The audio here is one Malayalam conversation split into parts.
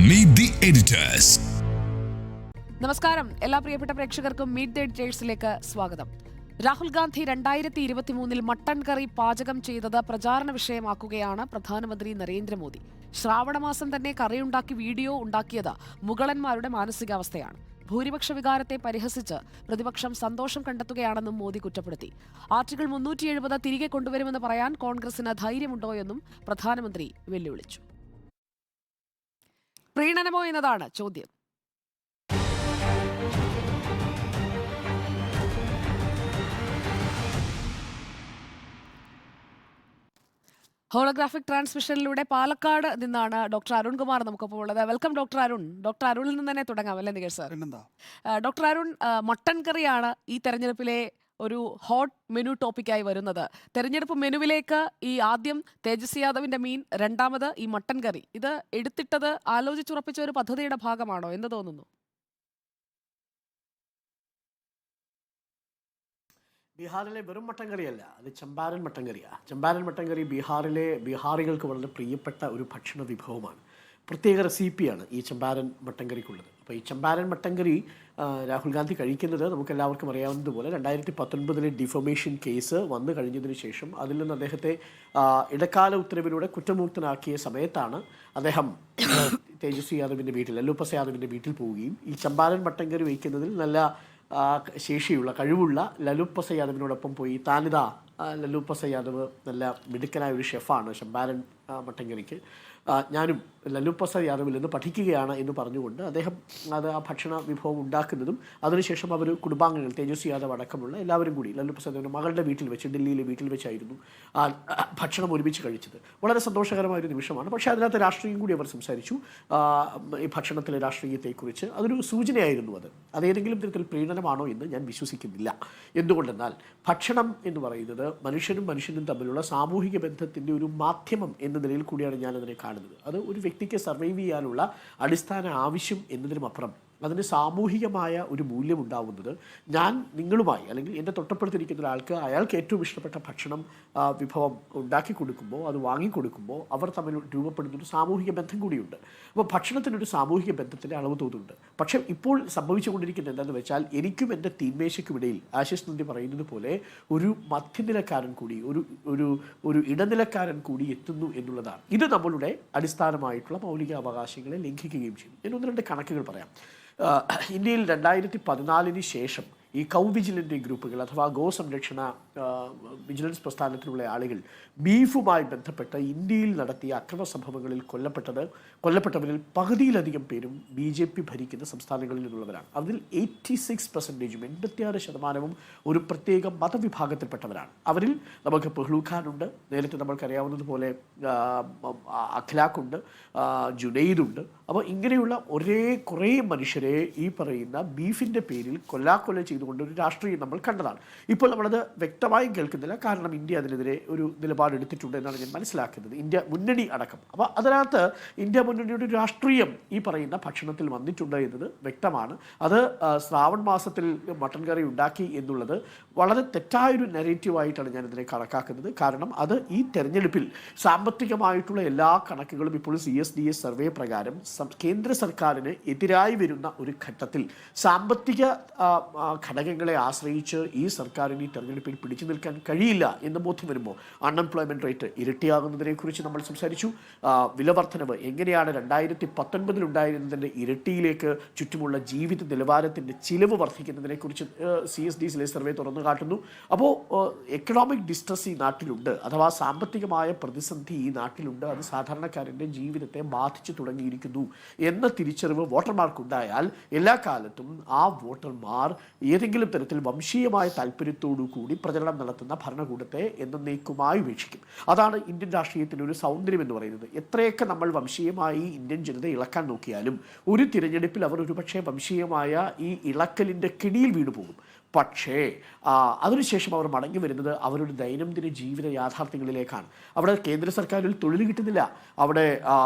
Meet the editors. നമസ്കാരം എല്ലാ പ്രിയപ്പെട്ട പ്രേക്ഷകർക്കും മീറ്റ് ദി എഡിറ്റേഴ്സിലേക്ക് സ്വാഗതം. രാഹുൽ ഗാന്ധി 2023 മട്ടൺ കറി പാചകം ചെയ്തത് പ്രചാരണ വിഷയമാക്കുകയാണ് പ്രധാനമന്ത്രി നരേന്ദ്രമോദി. ശ്രാവണമാസം തന്നെ കറിയുണ്ടാക്കി വീഡിയോ ഉണ്ടാക്കിയത് മുഗളന്മാരുടെ മാനസികാവസ്ഥയാണ്. ഭൂരിപക്ഷ വികാരത്തെ പരിഹസിച്ച് പ്രതിപക്ഷം സന്തോഷം കണ്ടെത്തുകയാണെന്നും മോദി കുറ്റപ്പെടുത്തി. ആർട്ടിക്കിൾ 370 തിരികെ കൊണ്ടുവരുമെന്ന് പറയാൻ കോൺഗ്രസിന് ധൈര്യമുണ്ടോയെന്നും പ്രധാനമന്ത്രി വെല്ലുവിളിച്ചു. പ്രീണനമോ എന്നതാണ് ചോദ്യം. ഹോളോഗ്രാഫിക് ട്രാൻസ്മിഷനിലൂടെ പാലക്കാട് നിന്നാണ് ഡോക്ടർ അരുൺകുമാർ നമുക്കൊപ്പം ഉള്ളത്. Welcome doctor Arun. ഡോക്ടർ അരുണിൽ നിന്ന് തന്നെ തുടങ്ങാം അല്ലേ Nikesh sir? Doctor Arun, mutton കറിയാണ് ഈ തെരഞ്ഞെടുപ്പിലെ ഒരു ഹോട്ട് മെനു ടോപ്പിക്കായി വരുന്നത്. തെരഞ്ഞെടുപ്പ് മെനുവിലേക്ക് ഈ ആദ്യം തേജസ്വി യാദവിന്റെ മീൻ, രണ്ടാമത് ഈ മട്ടൺ കറി, ഇത് എടുത്തിട്ടത് ആലോചിച്ചുറപ്പിച്ച ഒരു പദ്ധതിയുടെ ഭാഗമാണോ എന്ന് തോന്നുന്നു? ബീഹാറിലെ വെറും മട്ടൻ കറിയല്ല, അത് ചമ്പാരൻ മട്ടൻ കറിയാണ്. ചമ്പാരൻ മട്ടൻ കറി ബീഹാറികൾക്ക് വളരെ പ്രിയപ്പെട്ട ഒരു ഭക്ഷണ വിഭവമാണ്. പ്രത്യേക റെസിപ്പിയാണ് ഈ ചമ്പാരൻ മട്ടൻ കറിക്കുള്ളത്. അപ്പോൾ ഈ ചമ്പാരൻ മട്ടൻ കറി രാഹുൽ ഗാന്ധി കഴിക്കുന്നത് നമുക്കെല്ലാവർക്കും അറിയാവുന്നതുപോലെ 2019 ഡിഫമേഷൻ കേസ് വന്നു കഴിഞ്ഞതിന് ശേഷം അതിൽ നിന്ന് അദ്ദേഹത്തെ ഇടക്കാല ഉത്തരവിലൂടെ കുറ്റമുക്തനാക്കിയ സമയത്താണ് അദ്ദേഹം തേജസ്വി യാദവിൻ്റെ വീട്ടിൽ, ലല്ലു പ്രസാദ് യാദവിൻ്റെ വീട്ടിൽ പോവുകയും ഈ ചമ്പാരൻ മട്ടൻ കറി വയ്ക്കുന്നതിൽ നല്ല ശേഷിയുള്ള കഴിവുള്ള ലല്ലു പ്രസാദ് യാദവിനോടൊപ്പം പോയി താനിതാ ലല്ലു പ്രസാദ് യാദവ് നല്ല മിടുക്കനായ ഒരു ഷെഫാണ് ചമ്പാരൻ മട്ടൻ കറിക്ക്, ഞാനും ലല്ലു പ്രസാദ് യാദവിൽ നിന്ന് പഠിക്കുകയാണ് എന്ന് പറഞ്ഞുകൊണ്ട് അദ്ദേഹം ആ ഭക്ഷണ വിഭവം ഉണ്ടാക്കുന്നതും അതിനുശേഷം അവർ കുടുംബാംഗങ്ങൾ തേജസ്വി യാദവ് അടക്കമുള്ള എല്ലാവരും കൂടി ലല്ലു പ്രസാദ് യാദവിൻ്റെ മകളുടെ വീട്ടിൽ വെച്ച്, ഡൽഹിയിലെ വീട്ടിൽ വെച്ചായിരുന്നു ഭക്ഷണം ഒരുമിച്ച് കഴിച്ചത്. വളരെ സന്തോഷകരമായൊരു നിമിഷമാണ്. പക്ഷേ അതിനകത്ത് രാഷ്ട്രീയം കൂടി അവർ സംസാരിച്ചു, ഈ ഭക്ഷണത്തിലെ രാഷ്ട്രീയത്തെക്കുറിച്ച്. അതൊരു സൂചനയായിരുന്നു. അതേതെങ്കിലും തരത്തിൽ പ്രീണനമാണോ എന്ന് ഞാൻ വിശ്വസിക്കുന്നില്ല. എന്തുകൊണ്ടെന്നാൽ ഭക്ഷണം എന്ന് പറയുന്നത് മനുഷ്യനും തമ്മിലുള്ള സാമൂഹിക ബന്ധത്തിൻ്റെ ഒരു മാധ്യമം എന്ന നിലയിൽ കൂടിയാണ് ഞാനതിനെ കാണുന്നത്. അത് ഒരു വ്യക്തിക്ക് സർവൈവ് ചെയ്യാനുള്ള അടിസ്ഥാന ആവശ്യം എന്നതിനുമപ്പുറം അതിന് സാമൂഹികമായ ഒരു മൂല്യം ഉണ്ടാവുന്നത് ഞാൻ നിങ്ങളുമായി, അല്ലെങ്കിൽ എൻ്റെ തൊട്ടപ്പുറത്തിരിക്കുന്ന ഒരാൾക്ക് അയാൾക്ക് ഏറ്റവും ഇഷ്ടപ്പെട്ട ഭക്ഷണം വിഭവം ഉണ്ടാക്കി കൊടുക്കുമ്പോൾ, അത് വാങ്ങിക്കൊടുക്കുമ്പോൾ അവർ തമ്മിൽ രൂപപ്പെടുന്നൊരു സാമൂഹിക ബന്ധം കൂടിയുണ്ട്. അപ്പോൾ ഭക്ഷണത്തിനൊരു സാമൂഹിക ബന്ധത്തിൻ്റെ അളവ് തോന്നുന്നുണ്ട്. പക്ഷേ ഇപ്പോൾ സംഭവിച്ചുകൊണ്ടിരിക്കുന്നത് എന്താണെന്ന് വെച്ചാൽ എനിക്കും എൻ്റെ തീന്മേശയ്ക്കുമിടയിൽ ആശിഷ് നന്ദി പറയുന്നത് പോലെ ഒരു മധ്യനിലക്കാരൻ കൂടി, ഒരു ഇടനിലക്കാരൻ കൂടി എത്തുന്നു എന്നുള്ളതാണ്. ഇത് നമ്മളുടെ അടിസ്ഥാനമായിട്ടുള്ള മൗലിക അവകാശങ്ങളെ ലംഘിക്കുകയും ചെയ്യും. ഞാൻ ഒന്ന് രണ്ട് കണക്കുകൾ പറയാം. ഇന്ത്യയിൽ 2014 ശേഷം ഈ കൗ വിജിലൻ്റ് ഗ്രൂപ്പുകൾ അഥവാ ഗോ സംരക്ഷണ വിജിലൻസ് പ്രസ്ഥാനത്തിലുള്ള ആളുകൾ ബീഫുമായി ബന്ധപ്പെട്ട് ഇന്ത്യയിൽ നടത്തിയ അക്രമ സംഭവങ്ങളിൽ കൊല്ലപ്പെട്ടവരിൽ പകുതിയിലധികം പേരും BJP ഭരിക്കുന്ന സംസ്ഥാനങ്ങളിൽ നിന്നുള്ളവരാണ്. അതിൽ 86%, 86% ഒരു പ്രത്യേക മതവിഭാഗത്തിൽപ്പെട്ടവരാണ്. അവരിൽ നമുക്ക് പെഹ്ലു ഖാൻ ഉണ്ട്, നേരത്തെ നമ്മൾക്കറിയാവുന്നതുപോലെ അഖ്ലാഖുണ്ട്, ജുനൈദുണ്ട്. അപ്പോൾ ഇങ്ങനെയുള്ള കുറേ മനുഷ്യരെ ഈ പറയുന്ന ബീഫിൻ്റെ പേരിൽ കൊല്ലാക്കൊല ചെയ്തുകൊണ്ട് ഒരു രാഷ്ട്രീയം നമ്മൾ കണ്ടതാണ്. ഇപ്പോൾ നമ്മളത് വ്യക്തമായും കേൾക്കുന്നില്ല, കാരണം ഇന്ത്യ അതിനെതിരെ ഒരു നിലപാടെടുത്തിട്ടുണ്ട് എന്നാണ് ഞാൻ മനസ്സിലാക്കുന്നത്, ഇന്ത്യ മുന്നണി അടക്കം. അപ്പോൾ അതിനകത്ത് ഇന്ത്യ മുന്നണിയുടെ ഒരു രാഷ്ട്രീയം ഈ പറയുന്ന ഭക്ഷണത്തിൽ വന്നിട്ടുണ്ട് എന്നത് വ്യക്തമാണ്. അത് ശ്രാവൺ മാസത്തിൽ മട്ടൻ കറി ഉണ്ടാക്കി എന്നുള്ളത് വളരെ തെറ്റായൊരു നെറേറ്റീവായിട്ടാണ് ഞാനിതിനെ കണക്കാക്കുന്നത്. കാരണം അത് ഈ തെരഞ്ഞെടുപ്പിൽ സാമ്പത്തികമായിട്ടുള്ള എല്ലാ കണക്കുകളും ഇപ്പോൾ CSDS സർവേ പ്രകാരം കേന്ദ്ര സർക്കാരിന് എതിരായി വരുന്ന ഒരു ഘട്ടത്തിൽ സാമ്പത്തിക ഘടകങ്ങളെ ആശ്രയിച്ച് ഈ സർക്കാരിന് ഈ തെരഞ്ഞെടുപ്പിൽ പിടിച്ചു നിൽക്കാൻ കഴിയില്ല എന്ന് ബോധ്യം വരുമ്പോൾ അൺഎംപ്ലോയ്മെൻറ്റ് റേറ്റ് ഇരട്ടിയാകുന്നതിനെക്കുറിച്ച് നമ്മൾ സംസാരിച്ചു. വിലവർദ്ധനവ് എങ്ങനെയാണ് 2019 ഉണ്ടായിരുന്നതിൻ്റെ ഇരട്ടിയിലേക്ക് ചുറ്റുമുള്ള ജീവിത നിലവാരത്തിൻ്റെ ചിലവ് വർദ്ധിക്കുന്നതിനെക്കുറിച്ച് CSDS സർവേ തുറന്നു കാട്ടുന്നു. അപ്പോൾ എക്കണോമിക് ഡിസ്ട്രസ് ഈ നാട്ടിലുണ്ട്, അഥവാ സാമ്പത്തികമായ പ്രതിസന്ധി ഈ നാട്ടിലുണ്ട്, അത് സാധാരണക്കാരൻ്റെ ജീവിതത്തെ ബാധിച്ചു തുടങ്ങിയിരിക്കുന്നു എന്ന തിരിച്ചറിവ് വോട്ടർമാർക്കുണ്ടായാൽ എല്ലാ കാലത്തും ആ വോട്ടർമാർ ഏതെങ്കിലും തരത്തിൽ വംശീയമായ താല്പര്യത്തോടു കൂടി പ്രചരണം നടത്തുന്ന ഭരണകൂടത്തെ എന്നേക്കുമായി ഉപേക്ഷിക്കും. അതാണ് ഇന്ത്യൻ രാഷ്ട്രീയത്തിൻ്റെ ഒരു സൗന്ദര്യം എന്ന് പറയുന്നത്. എത്രയൊക്കെ നമ്മൾ വംശീയമായി ഇന്ത്യൻ ജനത ഇളക്കാൻ നോക്കിയാലും ഒരു തിരഞ്ഞെടുപ്പിൽ അവർ ഒരുപക്ഷെ വംശീയമായ ഈ ഇളക്കലിൻ്റെ കെണിയിൽ വീണു പോകും. പക്ഷേ അതിനുശേഷം അവർ മടങ്ങി വരുന്നത് അവരുടെ ദൈനംദിന ജീവിത യാഥാർത്ഥ്യങ്ങളിലേക്കാണ്. അവിടെ കേന്ദ്ര സർക്കാരിൽ തൊഴിൽ കിട്ടുന്നില്ല, അവിടെ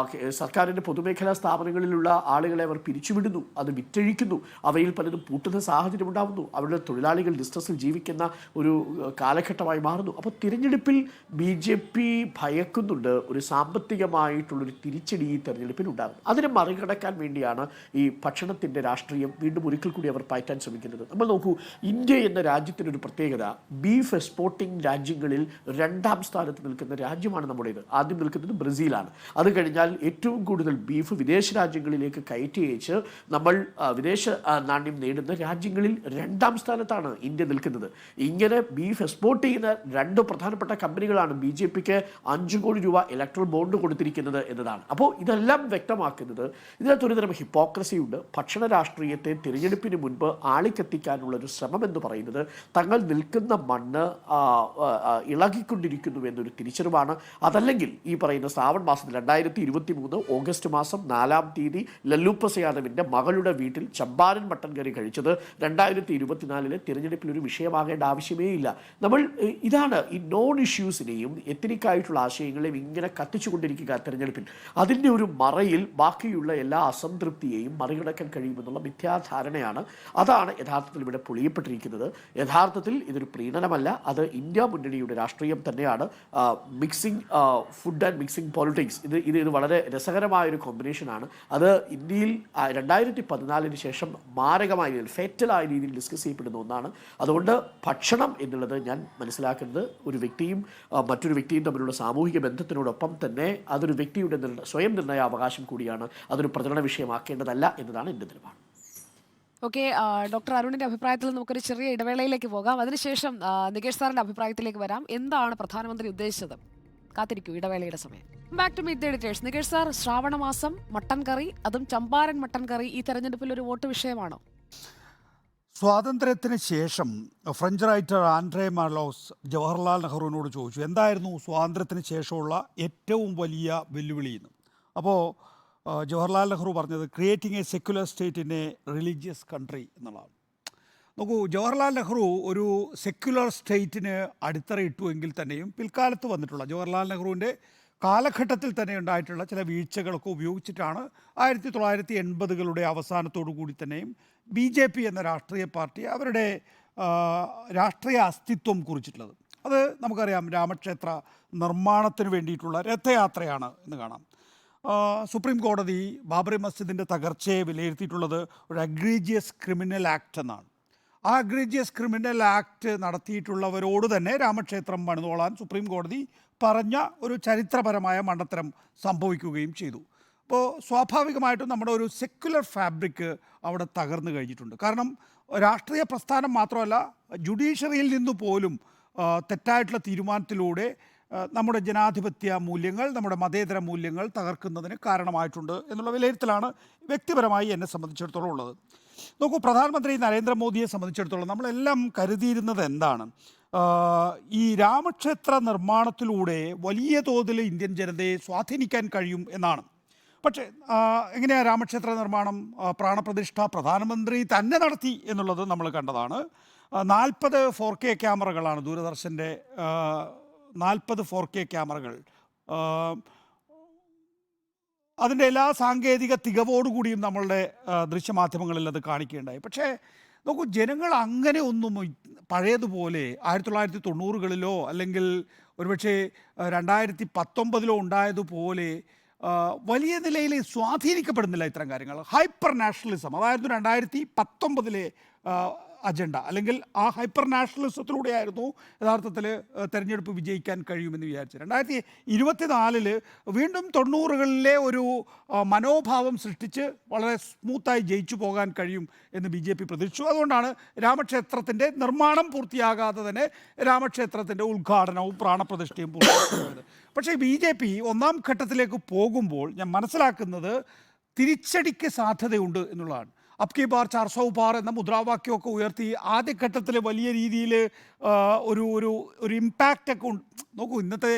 സർക്കാരിൻ്റെ പൊതുമേഖലാ സ്ഥാപനങ്ങളിലുള്ള ആളുകളെ അവർ പിരിച്ചുവിടുന്നു, അത് വിറ്റഴിക്കുന്നു, അവയിൽ പലതും പൂട്ടുന്ന സാഹചര്യം ഉണ്ടാകുന്നു, അവരുടെ തൊഴിലാളികൾ ഡിസ്ട്രസ്സിൽ ജീവിക്കുന്ന ഒരു കാലഘട്ടമായി മാറുന്നു. അപ്പോൾ തിരഞ്ഞെടുപ്പിൽ BJP ഭയക്കുന്നുണ്ട് ഒരു സാമ്പത്തികമായിട്ടുള്ളൊരു തിരിച്ചടി ഈ തെരഞ്ഞെടുപ്പിൽ ഉണ്ടാകും. അതിനെ മറികടക്കാൻ വേണ്ടിയാണ് ഈ ഭക്ഷണത്തിൻ്റെ രാഷ്ട്രീയം വീണ്ടും ഒരിക്കൽ കൂടി അവർ പയറ്റാൻ ശ്രമിക്കുന്നത്. നമ്മൾ നോക്കൂ, ഇന്ത്യ എന്ന രാജ്യത്തിനൊരു പ്രത്യേകത, ബീഫ് എക്സ്പോർട്ടിംഗ് രാജ്യങ്ങളിൽ 2ാം സ്ഥാനത്ത് നിൽക്കുന്ന രാജ്യമാണ് നമ്മുടേത്. ആദ്യം നിൽക്കുന്നത് ബ്രസീലാണ്. അത് കഴിഞ്ഞാൽ ഏറ്റവും കൂടുതൽ ബീഫ് വിദേശ രാജ്യങ്ങളിലേക്ക് കയറ്റി അയച്ച് നമ്മൾ വിദേശ നാണ്യം നേടുന്ന രാജ്യങ്ങളിൽ 2ാം സ്ഥാനത്താണ് ഇന്ത്യ നിൽക്കുന്നത്. ഇങ്ങനെ ബീഫ് എക്സ്പോർട്ട് ചെയ്യുന്ന 2 പ്രധാനപ്പെട്ട കമ്പനികളാണ് BJPക്ക് 5 കോടി രൂപ ഇലക്ട്രൽ ബോണ്ട് കൊടുത്തിരിക്കുന്നത് എന്നതാണ്. അപ്പോൾ ഇതെല്ലാം വ്യക്തമാക്കുന്നത് ഇതിനകത്ത് ഒരുതരം ഹിപ്പോക്രസി ഉണ്ട്. ഭക്ഷണ രാഷ്ട്രീയത്തെ തിരഞ്ഞെടുപ്പിന് മുൻപ് ആളിക്കത്തിക്കാനുള്ള ഒരു ശ്രമം എന്ന് പറയുന്നത് തങ്ങൾ നിൽക്കുന്ന മണ്ണ് ഇളകിക്കൊണ്ടിരിക്കുന്നു എന്നൊരു തിരിച്ചറിവാണ്. അതല്ലെങ്കിൽ ഈ പറയുന്ന ശ്രാവൺ മാസത്തിൽ 2023 ഓഗസ്റ്റ് മാസം 4-ാം തീയതി ലല്ലു പ്രസാദ് യാദവിൻ്റെ മകളുടെ വീട്ടിൽ ചമ്പാരൻ മട്ടൻ കറി കഴിച്ചത് 2024 തിരഞ്ഞെടുപ്പിൽ ഒരു വിഷയമാകേണ്ട ആവശ്യമേ ഇല്ല. നമ്മൾ ഇതാണ് ഈ നോൺ ഇഷ്യൂസിനെയും എത്തിനിക്കായിട്ടുള്ള ആശയങ്ങളെയും ഇങ്ങനെ കത്തിച്ചുകൊണ്ടിരിക്കുക തിരഞ്ഞെടുപ്പിൽ. അതിൻ്റെ ഒരു മറയിൽ ബാക്കിയുള്ള എല്ലാ അസംതൃപ്തിയെയും മറികടക്കാൻ കഴിയുമെന്നുള്ള മിഥ്യാധാരണയാണ്. അതാണ് യഥാർത്ഥത്തിൽ ഇവിടെ പൊളിയപ്പെട്ടിരിക്കുന്നത്. യഥാർത്ഥത്തിൽ ഇതൊരു പ്രീണനമല്ല, അത് ഇന്ത്യ മുന്നണിയുടെ രാഷ്ട്രീയം തന്നെയാണ്. Mixing food and mixing politics, ഇത് വളരെ രസകരമായൊരു കോമ്പിനേഷനാണ്. അത് ഇന്ത്യയിൽ 2014 ശേഷം മാരകമായ രീതിയിൽ ഫേറ്റലായ രീതിയിൽ ഡിസ്കസ് ചെയ്യപ്പെടുന്ന ഒന്നാണ്. അതുകൊണ്ട് ഭക്ഷണം എന്നുള്ളത് ഞാൻ മനസ്സിലാക്കുന്നത് ഒരു വ്യക്തിയും മറ്റൊരു വ്യക്തിയും തമ്മിലുള്ള സാമൂഹിക ബന്ധത്തിനോടൊപ്പം തന്നെ അതൊരു വ്യക്തിയുടെ സ്വയം നിർണയ അവകാശം കൂടിയാണ്. അതൊരു പ്രചരണ വിഷയമാക്കേണ്ടതല്ല എന്നതാണ് എൻ്റെ നിലപാട്. ഓക്കെ, ഡോക്ടർ അരുണിന്റെ അഭിപ്രായത്തിൽ നമുക്കൊരു ചെറിയ ഇടവേളയിലേക്ക് പോകാം. അതിനുശേഷം നികേഷ് സാറിന്റെ അഭിപ്രായത്തിലേക്ക് വരാം. എന്താണ് പ്രധാനമന്ത്രി ഉദ്ദേശിച്ചത്? കാത്തിരിക്കൂ, ഇടവേളയുടെ സമയം. Back to meet the editors. Nikesh sir, ശ്രാവണമാസം മട്ടൻ കറി, അതും ചമ്പാരൻ മട്ടൻ കറി ഈ തെരഞ്ഞെടുപ്പിൽ ഒരു വോട്ട് വിഷയമാണോ? സ്വാതന്ത്ര്യത്തിന് ശേഷം ഫ്രഞ്ച് റൈറ്റർ ആൻഡ്രേ മാലോസ് ജവഹർലാൽ നെഹ്റുവിനോട് ചോദിച്ചു എന്തായിരുന്നു സ്വാതന്ത്ര്യത്തിന് ശേഷമുള്ള ഏറ്റവും വലിയ വെല്ലുവിളി എന്ന്. അപ്പോൾ ജവഹർലാൽ നെഹ്റു പറഞ്ഞത് creating A secular state in A religious country എന്നുള്ളതാണ്. നോക്കൂ, ജവഹർലാൽ നെഹ്റു ഒരു സെക്യുലർ സ്റ്റേറ്റിന് അടിത്തറയിട്ടു എങ്കിൽ തന്നെയും പിൽക്കാലത്ത് വന്നിട്ടുള്ള ജവഹർലാൽ നെഹ്റുവിൻ്റെ കാലഘട്ടത്തിൽ തന്നെ ഉണ്ടായിട്ടുള്ള ചില വീഴ്ചകളൊക്കെ ഉപയോഗിച്ചിട്ടാണ് 1980കളുടെ അവസാനത്തോടു കൂടി തന്നെയും BJP എന്ന രാഷ്ട്രീയ പാർട്ടി അവരുടെ രാഷ്ട്രീയ അസ്തിത്വം കുറിച്ചിട്ടുള്ളത്. അത് നമുക്കറിയാം, രാമക്ഷേത്ര നിർമ്മാണത്തിന് വേണ്ടിയിട്ടുള്ള രഥയാത്രയാണ് എന്ന് കാണാം. സുപ്രീം കോടതി ബാബറി മസ്ജിദിൻ്റെ തകർച്ചയെ വിലയിരുത്തിയിട്ടുള്ളത് ഒരു അഗ്രീജിയസ് ക്രിമിനൽ ആക്ട് എന്നാണ്. ആ അഗ്രീജിയസ് ക്രിമിനൽ ആക്ട് നടത്തിയിട്ടുള്ളവരോട് തന്നെ രാമക്ഷേത്രം പണിതോളാൻ സുപ്രീം കോടതി പറഞ്ഞ ഒരു ചരിത്രപരമായ മണ്ടത്തരം സംഭവിക്കുകയും ചെയ്തു. അപ്പോൾ സ്വാഭാവികമായിട്ടും നമ്മുടെ ഒരു സെക്യുലർ ഫാബ്രിക് അവിടെ തകർന്നു കഴിഞ്ഞിട്ടുണ്ട്. കാരണം രാഷ്ട്രീയ പ്രസ്ഥാനം മാത്രമല്ല, ജുഡീഷ്യറിയിൽ നിന്ന് പോലും തെറ്റായിട്ടുള്ള തീരുമാനത്തിലൂടെ നമ്മുടെ ജനാധിപത്യ മൂല്യങ്ങൾ, നമ്മുടെ മതേതര മൂല്യങ്ങൾ തകർക്കുന്നതിന് കാരണമായിട്ടുണ്ട് എന്നുള്ള വിലയിരുത്തലാണ് വ്യക്തിപരമായി എന്നെ സംബന്ധിച്ചിടത്തോളം ഉള്ളത്. നോക്കൂ, പ്രധാനമന്ത്രി നരേന്ദ്രമോദിയെ സംബന്ധിച്ചിടത്തോളം നമ്മളെല്ലാം കരുതിയിരുന്നത് എന്താണ്, ഈ രാമക്ഷേത്ര നിർമ്മാണത്തിലൂടെ വലിയ തോതിൽ ഇന്ത്യൻ ജനതയെ സ്വാധീനിക്കാൻ കഴിയും എന്നാണ്. പക്ഷേ എങ്ങനെയാണ് രാമക്ഷേത്ര നിർമ്മാണം? പ്രാണപ്രതിഷ്ഠ പ്രധാനമന്ത്രി തന്നെ നടത്തി എന്നുള്ളത് നമ്മൾ കണ്ടതാണ്. 40 4K ക്യാമറകളാണ് ദൂരദർശൻ്റെ 40 4K ക്യാമറകൾ. അതിൻ്റെ എല്ലാ സാങ്കേതിക തികവോടുകൂടിയും നമ്മളുടെ ദൃശ്യമാധ്യമങ്ങളിൽ അത് കാണിക്കുകയുണ്ടായി. പക്ഷേ നോക്കൂ, ജനങ്ങൾ അങ്ങനെ ഒന്നും പഴയതുപോലെ 1990കളിലോ അല്ലെങ്കിൽ ഒരുപക്ഷെ 2019 ഉണ്ടായതുപോലെ വലിയ നിലയിൽ സ്വാധീനിക്കപ്പെടുന്നില്ല ഇത്തരം കാര്യങ്ങൾ. ഹൈപ്പർ നാഷണലിസം, അതായിരുന്നു 2019 അജണ്ട, അല്ലെങ്കിൽ ആ ഹൈപ്പർ നാഷണലിസത്തിലൂടെയായിരുന്നു യഥാർത്ഥത്തിൽ തെരഞ്ഞെടുപ്പ് വിജയിക്കാൻ കഴിയുമെന്ന് വിചാരിച്ചത്. 2024 വീണ്ടും 90കളിലെ ഒരു മനോഭാവം സൃഷ്ടിച്ച് വളരെ സ്മൂത്തായി ജയിച്ചു പോകാൻ കഴിയും എന്ന് BJP പ്രതീക്ഷിച്ചു. അതുകൊണ്ടാണ് രാമക്ഷേത്രത്തിൻ്റെ നിർമ്മാണം പൂർത്തിയാകാതെ തന്നെ രാമക്ഷേത്രത്തിൻ്റെ ഉദ്ഘാടനവും പ്രാണപ്രതിഷ്ഠയും പൂർത്തിയാക്കുന്നത്. പക്ഷേ BJP 1ാം ഘട്ടത്തിലേക്ക് പോകുമ്പോൾ ഞാൻ മനസ്സിലാക്കുന്നത് തിരിച്ചടിക്ക് സാധ്യതയുണ്ട് എന്നുള്ളതാണ്. അബ് കി ബാർ 400 പാർ എന്ന മുദ്രാവാക്യമൊക്കെ ഉയർത്തി ആദ്യഘട്ടത്തിൽ വലിയ രീതിയിൽ ഒരു ഒരു ഒരു ഇമ്പാക്റ്റൊക്കെ നോക്കൂ. ഇന്നത്തെ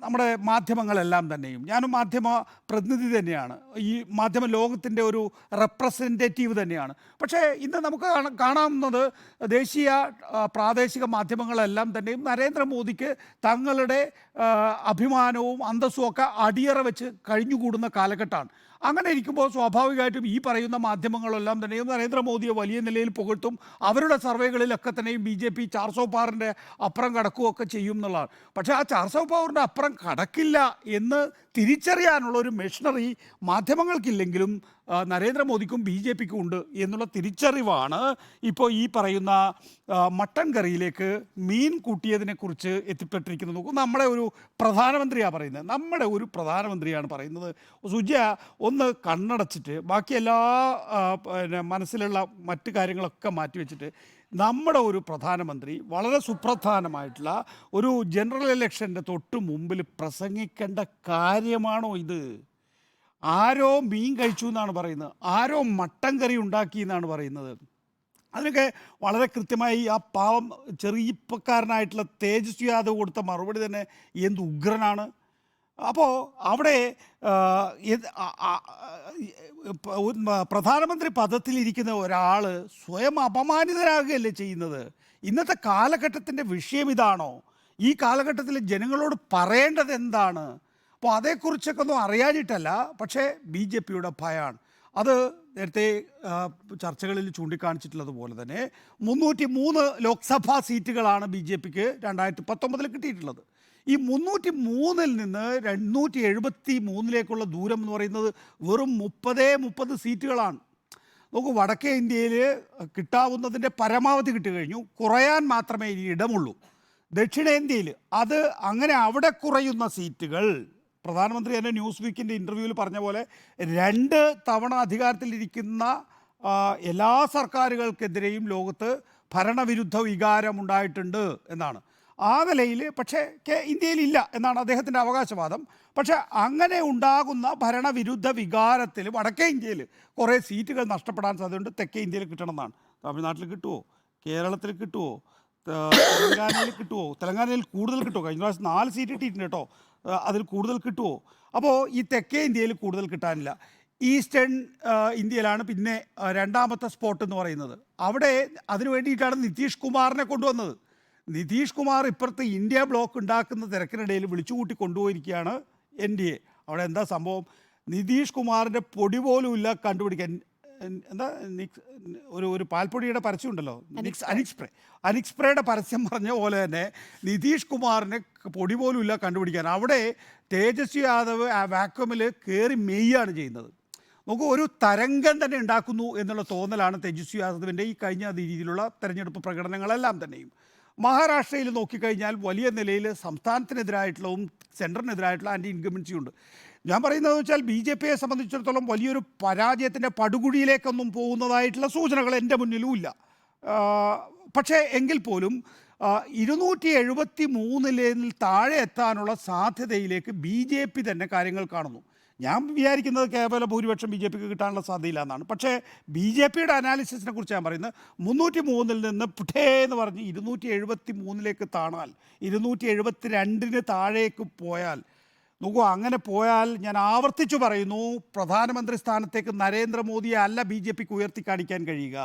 നമ്മുടെ മാധ്യമങ്ങളെല്ലാം തന്നെയും, ഞാനും മാധ്യമ പ്രതിനിധി തന്നെയാണ്, ഈ മാധ്യമ ലോകത്തിൻ്റെ ഒരു റെപ്രസെൻറ്റേറ്റീവ് തന്നെയാണ്. പക്ഷേ ഇന്ന് നമുക്ക് കാണാവുന്നത് ദേശീയ പ്രാദേശിക മാധ്യമങ്ങളെല്ലാം തന്നെയും നരേന്ദ്രമോദിക്ക് തങ്ങളുടെ അഭിമാനവും അന്തസ്സും ഒക്കെ അടിയറ വെച്ച് കഴിഞ്ഞുകൂടുന്ന കാലഘട്ടമാണ്. അങ്ങനെ ഇരിക്കുമ്പോൾ സ്വാഭാവികമായിട്ടും ഈ പറയുന്ന മാധ്യമങ്ങളെല്ലാം തന്നെയും നരേന്ദ്രമോദിയെ വലിയ നിലയിൽ പുകഴ്ത്തും. അവരുടെ സർവേകളിലൊക്കെ തന്നെയും BJP 400 പാറിൻ്റെ അപ്പുറം കടക്കുകയൊക്കെ ചെയ്യും എന്നുള്ളതാണ്. പക്ഷേ ആ 400 പാറിൻ്റെ അപ്പുറം കടക്കില്ല എന്ന് തിരിച്ചറിയാനുള്ള ഒരു മെഷീനറി മാധ്യമങ്ങൾക്കില്ലെങ്കിലും നരേന്ദ്രമോദിക്കും BJPക്കും ഉണ്ട് എന്നുള്ള തിരിച്ചറിവാണ് ഇപ്പോൾ ഈ പറയുന്ന മട്ടൻ കറിയിലേക്ക് മീൻ കൂട്ടിയതിനെക്കുറിച്ച് എത്തിപ്പെട്ടിരിക്കുന്നത്. നോക്കൂ, നമ്മുടെ ഒരു പ്രധാനമന്ത്രിയാണ് പറയുന്നത്. സുജയ ഒന്ന് കണ്ണടച്ചിട്ട് ബാക്കി എല്ലാ മനസ്സിലുള്ള മറ്റു കാര്യങ്ങളൊക്കെ മാറ്റിവെച്ചിട്ട് നമ്മുടെ ഒരു പ്രധാനമന്ത്രി വളരെ സുപ്രധാനമായിട്ടുള്ള ഒരു ജനറൽ ഇലക്ഷൻ്റെ തൊട്ട് മുമ്പിൽ പ്രസംഗിക്കേണ്ട കാര്യമാണോ ഇത്? ആരോ മീൻ കഴിച്ചു എന്നാണ് പറയുന്നത്, ആരോ മട്ടൻ കറി ഉണ്ടാക്കി എന്നാണ് പറയുന്നത്. അതിനൊക്കെ വളരെ കൃത്യമായി ആ പാവം ചെറിയപ്പക്കാരനായിട്ടുള്ള തേജസ്വി യാദവ് കൊടുത്ത മറുപടി തന്നെ എന്ത് ഉഗ്രനാണ്. അപ്പോൾ അവിടെ പ്രധാനമന്ത്രി പദത്തിലിരിക്കുന്ന ഒരാൾ സ്വയം അപമാനിതരാകുകയല്ലേ ചെയ്യുന്നത്? ഇന്നത്തെ കാലഘട്ടത്തിൻ്റെ വിഷയം ഇതാണോ? ഈ കാലഘട്ടത്തിൽ ജനങ്ങളോട് പറയേണ്ടത് എന്താണ്? അപ്പോൾ അതേക്കുറിച്ചൊക്കെ ഒന്നും അറിയാനിട്ടല്ല, പക്ഷേ BJPയുടെ ഭയമാണ്. അത് നേരത്തെ ചർച്ചകളിൽ ചൂണ്ടിക്കാണിച്ചിട്ടുള്ളതുപോലെ തന്നെ 303 ലോക്സഭാ സീറ്റുകളാണ് BJPക്ക് 2019 കിട്ടിയിട്ടുള്ളത്. ഈ 303-ൽ നിന്ന് 273-ലേക്കുള്ള ദൂരം എന്ന് പറയുന്നത് വെറും 30 സീറ്റുകളാണ്. നോക്കൂ, വടക്കേ ഇന്ത്യയിൽ കിട്ടാവുന്നതിൻ്റെ പരമാവധി കിട്ടിക്കഴിഞ്ഞു, കുറയാൻ മാത്രമേ ഇനി ഇടമുള്ളൂ. ദക്ഷിണേന്ത്യയിൽ അത് അങ്ങനെ അവിടെ കുറയുന്ന സീറ്റുകൾ, പ്രധാനമന്ത്രി തന്നെ ന്യൂസ് വീക്കിൻ്റെ ഇൻ്റർവ്യൂവിൽ പറഞ്ഞ പോലെ 2 തവണ അധികാരത്തിലിരിക്കുന്ന എല്ലാ സർക്കാരുകൾക്കെതിരെയും ലോകത്ത് ഭരണവിരുദ്ധ വികാരം ഉണ്ടായിട്ടുണ്ട് എന്നാണ്. ആ നിലയിൽ പക്ഷേ ഇന്ത്യയിലില്ല എന്നാണ് അദ്ദേഹത്തിൻ്റെ അവകാശവാദം. പക്ഷേ അങ്ങനെ ഉണ്ടാകുന്ന ഭരണവിരുദ്ധ വികാരത്തിൽ വടക്കേ ഇന്ത്യയിൽ കുറേ സീറ്റുകൾ നഷ്ടപ്പെടാൻ സാധ്യതയുണ്ട്. തെക്കേ ഇന്ത്യയിൽ കിട്ടണമെന്നാണ്. തമിഴ്നാട്ടിൽ കിട്ടുമോ? കേരളത്തിൽ കിട്ടുമോ? തെലങ്കാനയിൽ കിട്ടുമോ? തെലങ്കാനയിൽ കൂടുതൽ കിട്ടുമോ? കഴിഞ്ഞ പ്രാവശ്യം 4 സീറ്റ് കിട്ടിയിട്ടുണ്ട് കേട്ടോ. അതിൽ കൂടുതൽ കിട്ടുമോ? അപ്പോൾ ഈ തെക്കേ ഇന്ത്യയിൽ കൂടുതൽ കിട്ടാനില്ല. ഈസ്റ്റേൺ ഇന്ത്യയിലാണ് പിന്നെ രണ്ടാമത്തെ സ്പോട്ട് എന്ന് പറയുന്നത്. അവിടെ അതിനു വേണ്ടിയിട്ടാണ് നിതീഷ് കുമാറിനെ കൊണ്ടുവന്നത്. നിതീഷ് കുമാർ ഇപ്പുറത്ത് ഇന്ത്യ ബ്ലോക്ക് ഉണ്ടാക്കുന്ന തിരക്കിനിടയിൽ വിളിച്ചുകൂട്ടി കൊണ്ടുപോയിരിക്കുകയാണ് NDA. അവിടെ എന്താ സംഭവം? നിതീഷ് കുമാറിൻ്റെ പൊടി പോലും ഇല്ല കണ്ടുപിടിക്കാൻ. എന്താ ഒരു പാൽപ്പൊടിയുടെ പരസ്യം ഉണ്ടല്ലോ, അനിക്സ്പ്രേയുടെ പരസ്യം പറഞ്ഞ പോലെ തന്നെ നിതീഷ് കുമാറിന് പൊടി പോലും ഇല്ല കണ്ടുപിടിക്കാൻ. അവിടെ തേജസ്വി യാദവ് ആ വാക്വമിൽ കയറി മെയ്യാണ് ചെയ്യുന്നത്. നമുക്ക് ഒരു തരംഗം തന്നെ ഉണ്ടാക്കുന്നു എന്നുള്ള തോന്നലാണ് തേജസ്വി യാദവിൻ്റെ ഈ കഴിഞ്ഞ രീതിയിലുള്ള തെരഞ്ഞെടുപ്പ് പ്രകടനങ്ങളെല്ലാം തന്നെയും. മഹാരാഷ്ട്രയിൽ നോക്കിക്കഴിഞ്ഞാൽ വലിയ നിലയിൽ സംസ്ഥാനത്തിനെതിരായിട്ടുള്ളതും സെൻറ്ററിനെതിരായിട്ടുള്ള ആൻറ്റി ഇൻകംബൻസി ഉണ്ട്. ഞാൻ പറയുന്നത് വെച്ചാൽ BJPയെ സംബന്ധിച്ചിടത്തോളം വലിയൊരു പരാജയത്തിൻ്റെ പടുകുഴിയിലേക്കൊന്നും പോകുന്നതായിട്ടുള്ള സൂചനകൾ എൻ്റെ മുന്നിലും ഇല്ല. പക്ഷേ എങ്കിൽ പോലും 273-ൽ താഴെ എത്താനുള്ള സാധ്യതയിലേക്ക് BJP തന്നെ കാര്യങ്ങൾ കാണുന്നു. ഞാൻ വിചാരിക്കുന്നത് കേവല ഭൂരിപക്ഷം BJPക്ക് കിട്ടാനുള്ള സാധ്യതയില്ല എന്നാണ്. പക്ഷേ BJPയുടെ അനാലിസിസിനെ കുറിച്ച് ഞാൻ പറയുന്നത് 303-ൽ നിന്ന് പുഠേ എന്ന് പറഞ്ഞ് 273-ലേക്ക് താണാൽ, 272-ന് താഴേക്ക് പോയാൽ, നോക്കൂ, അങ്ങനെ പോയാൽ ഞാൻ ആവർത്തിച്ചു പറയുന്നു, പ്രധാനമന്ത്രി സ്ഥാനത്തേക്ക് നരേന്ദ്രമോദിയെ അല്ല BJPക്ക് ഉയർത്തി കാണിക്കാൻ കഴിയുക.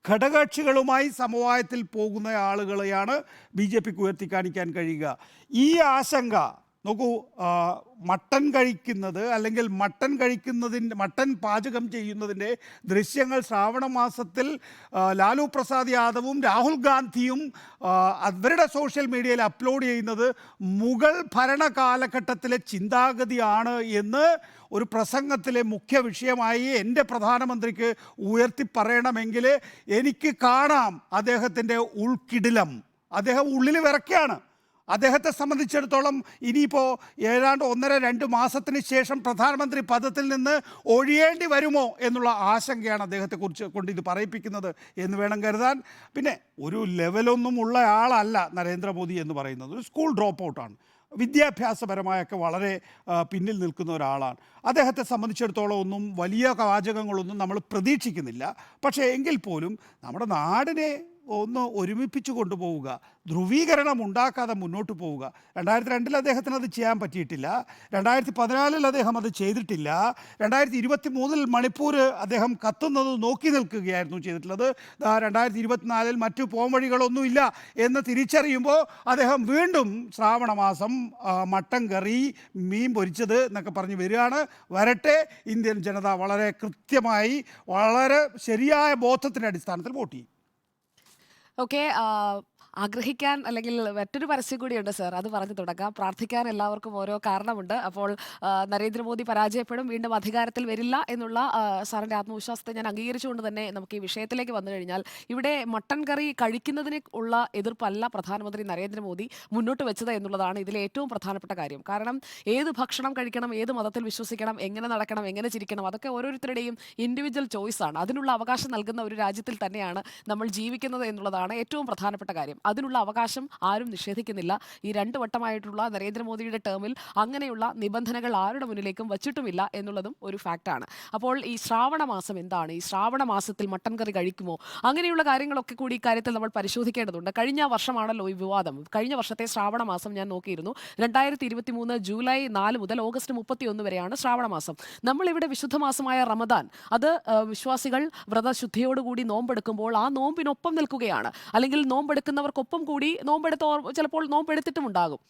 ഘടകകക്ഷികളുമായി സമവായത്തിൽ പോകുന്ന ആളുകളെയാണ് BJPക്ക് ഉയർത്തി കാണിക്കാൻ കഴിയുക. ഈ ആശങ്ക നോക്കൂ, മട്ടൻ കഴിക്കുന്നത് അല്ലെങ്കിൽ മട്ടൻ പാചകം ചെയ്യുന്നതിൻ്റെ ദൃശ്യങ്ങൾ ശ്രാവണ മാസത്തിൽ ലാലു പ്രസാദ് യാദവും രാഹുൽ ഗാന്ധിയും അവരുടെ സോഷ്യൽ മീഡിയയിൽ അപ്ലോഡ് ചെയ്യുന്നത് മുഗൾ ഭരണകാലഘട്ടത്തിലെ ചിന്താഗതിയാണ് എന്ന് ഒരു പ്രസംഗത്തിലെ മുഖ്യ വിഷയമായി എൻ്റെ പ്രധാനമന്ത്രിക്ക് ഉയർത്തി പറയണമെങ്കിൽ എനിക്ക് കാണാം അദ്ദേഹത്തിൻ്റെ ഉൾക്കിടിലം. അദ്ദേഹം ഉള്ളിൽ വിറയ്ക്കാണ്. അദ്ദേഹത്തെ സംബന്ധിച്ചിടത്തോളം ഇനിയിപ്പോൾ ഏതാണ്ട് 1.5-2 മാസത്തിന് ശേഷം പ്രധാനമന്ത്രി പദത്തിൽ നിന്ന് ഒഴിയേണ്ടി വരുമോ എന്നുള്ള ആശങ്കയാണ് അദ്ദേഹത്തെക്കുറിച്ച് കൊണ്ട് ഇത് പറയിപ്പിക്കുന്നത് എന്ന് വേണം കരുതാൻ. പിന്നെ ഒരു ലെവലൊന്നും ഉള്ള ആളല്ല നരേന്ദ്രമോദി എന്ന് പറയുന്നത്. ഒരു സ്കൂൾ ഡ്രോപ്പ് ഔട്ടാണ്. വിദ്യാഭ്യാസപരമായൊക്കെ വളരെ പിന്നിൽ നിൽക്കുന്ന ഒരാളാണ്. അദ്ദേഹത്തെ സംബന്ധിച്ചിടത്തോളം ഒന്നും വലിയ വാചകങ്ങളൊന്നും നമ്മൾ പ്രതീക്ഷിക്കുന്നില്ല. പക്ഷേ എങ്കിൽ പോലും നമ്മുടെ നാടിനെ ഒന്ന് ഒരുമിപ്പിച്ച് കൊണ്ടുപോവുക, ധ്രുവീകരണം ഉണ്ടാക്കാതെ മുന്നോട്ട് പോവുക. 2002 അദ്ദേഹത്തിന് അത് ചെയ്യാൻ പറ്റിയിട്ടില്ല. 2014 അദ്ദേഹം അത് ചെയ്തിട്ടില്ല. 2023 മണിപ്പൂർ അദ്ദേഹം കത്തുന്നത് നോക്കി നിൽക്കുകയായിരുന്നു ചെയ്തിട്ടുള്ളത്. 2024 മറ്റു പോംവഴികളൊന്നുമില്ല എന്ന് തിരിച്ചറിയുമ്പോൾ അദ്ദേഹം വീണ്ടും ശ്രാവണ മാസം മട്ടൻ കറി, മീൻ പൊരിച്ചത് എന്നൊക്കെ പറഞ്ഞ് വരികയാണ്. വരട്ടെ, ഇന്ത്യൻ ജനത വളരെ കൃത്യമായി വളരെ ശരിയായ ബോധത്തിൻ്റെ അടിസ്ഥാനത്തിൽ വോട്ട് ചെയ്യും. ഓക്കെ, ആഗ്രഹിക്കാൻ അല്ലെങ്കിൽ മറ്റൊരു പരസ്യം കൂടിയുണ്ട് സർ, അത് പറഞ്ഞു തുടങ്ങാം. പ്രാർത്ഥിക്കാൻ എല്ലാവർക്കും ഓരോ കാരണമുണ്ട്. അപ്പോൾ നരേന്ദ്രമോദി പരാജയപ്പെടും, വീണ്ടും അധികാരത്തിൽ വരില്ല എന്നുള്ള സാറിൻ്റെ ആത്മവിശ്വാസത്തെ ഞാൻ അംഗീകരിച്ചുകൊണ്ട് തന്നെ നമുക്ക് ഈ വിഷയത്തിലേക്ക് വന്നു കഴിഞ്ഞാൽ, ഇവിടെ മട്ടൻ കറി കഴിക്കുന്നതിന് ഉള്ള എതിർപ്പല്ല പ്രധാനമന്ത്രി നരേന്ദ്രമോദി മുന്നോട്ട് വെച്ചത് എന്നുള്ളതാണ് ഇതിലെ ഏറ്റവും പ്രധാനപ്പെട്ട കാര്യം. കാരണം ഏത് ഭക്ഷണം കഴിക്കണം, ഏത് മതത്തിൽ വിശ്വസിക്കണം, എങ്ങനെ നടക്കണം, എങ്ങനെ ചിരിക്കണം, അതൊക്കെ ഓരോരുത്തരുടെയും ഇൻഡിവിജ്വൽ ചോയ്സാണ്. അതിനുള്ള അവകാശം നൽകുന്ന ഒരു രാജ്യത്തിൽ തന്നെയാണ് നമ്മൾ ജീവിക്കുന്നത് എന്നുള്ളതാണ് ഏറ്റവും പ്രധാനപ്പെട്ട കാര്യം. അതിനുള്ള അവകാശം ആരും നിഷേധിക്കുന്നില്ല. ഈ 2 വട്ടമായിട്ടുള്ള നരേന്ദ്രമോദിയുടെ ടേമിൽ അങ്ങനെയുള്ള നിബന്ധനകൾ ആരുടെ മുന്നിലേക്കും വച്ചിട്ടുമില്ല എന്നുള്ളതും ഒരു ഫാക്റ്റാണ്. അപ്പോൾ ഈ ശ്രാവണ മാസം എന്താണ്, ഈ ശ്രാവണ മാസത്തിൽ മട്ടൻ കറി കഴിക്കുമോ, അങ്ങനെയുള്ള കാര്യങ്ങളൊക്കെ കൂടി ഇക്കാര്യത്തിൽ നമ്മൾ പരിശോധിക്കേണ്ടതുണ്ട്. കഴിഞ്ഞ വർഷമാണല്ലോ ഈ വിവാദം. കഴിഞ്ഞ വർഷത്തെ ശ്രാവണ മാസം ഞാൻ നോക്കിയിരുന്നു. 2023 ജൂലൈ 4 മുതൽ ഓഗസ്റ്റ് 31 വരെയാണ് ശ്രാവണ മാസം. നമ്മളിവിടെ വിശുദ്ധ മാസമായ റമദാൻ, അത് വിശ്വാസികൾ വ്രതശുദ്ധിയോടുകൂടി നോമ്പെടുക്കുമ്പോൾ ആ നോമ്പിനൊപ്പം നിൽക്കുകയാണ്. അല്ലെങ്കിൽ നോമ്പെടുക്കുന്നവർക്കൊപ്പം കൂടി ചിലപ്പോൾ നോമ്പെടുത്തിട്ടും ഉണ്ടാകും.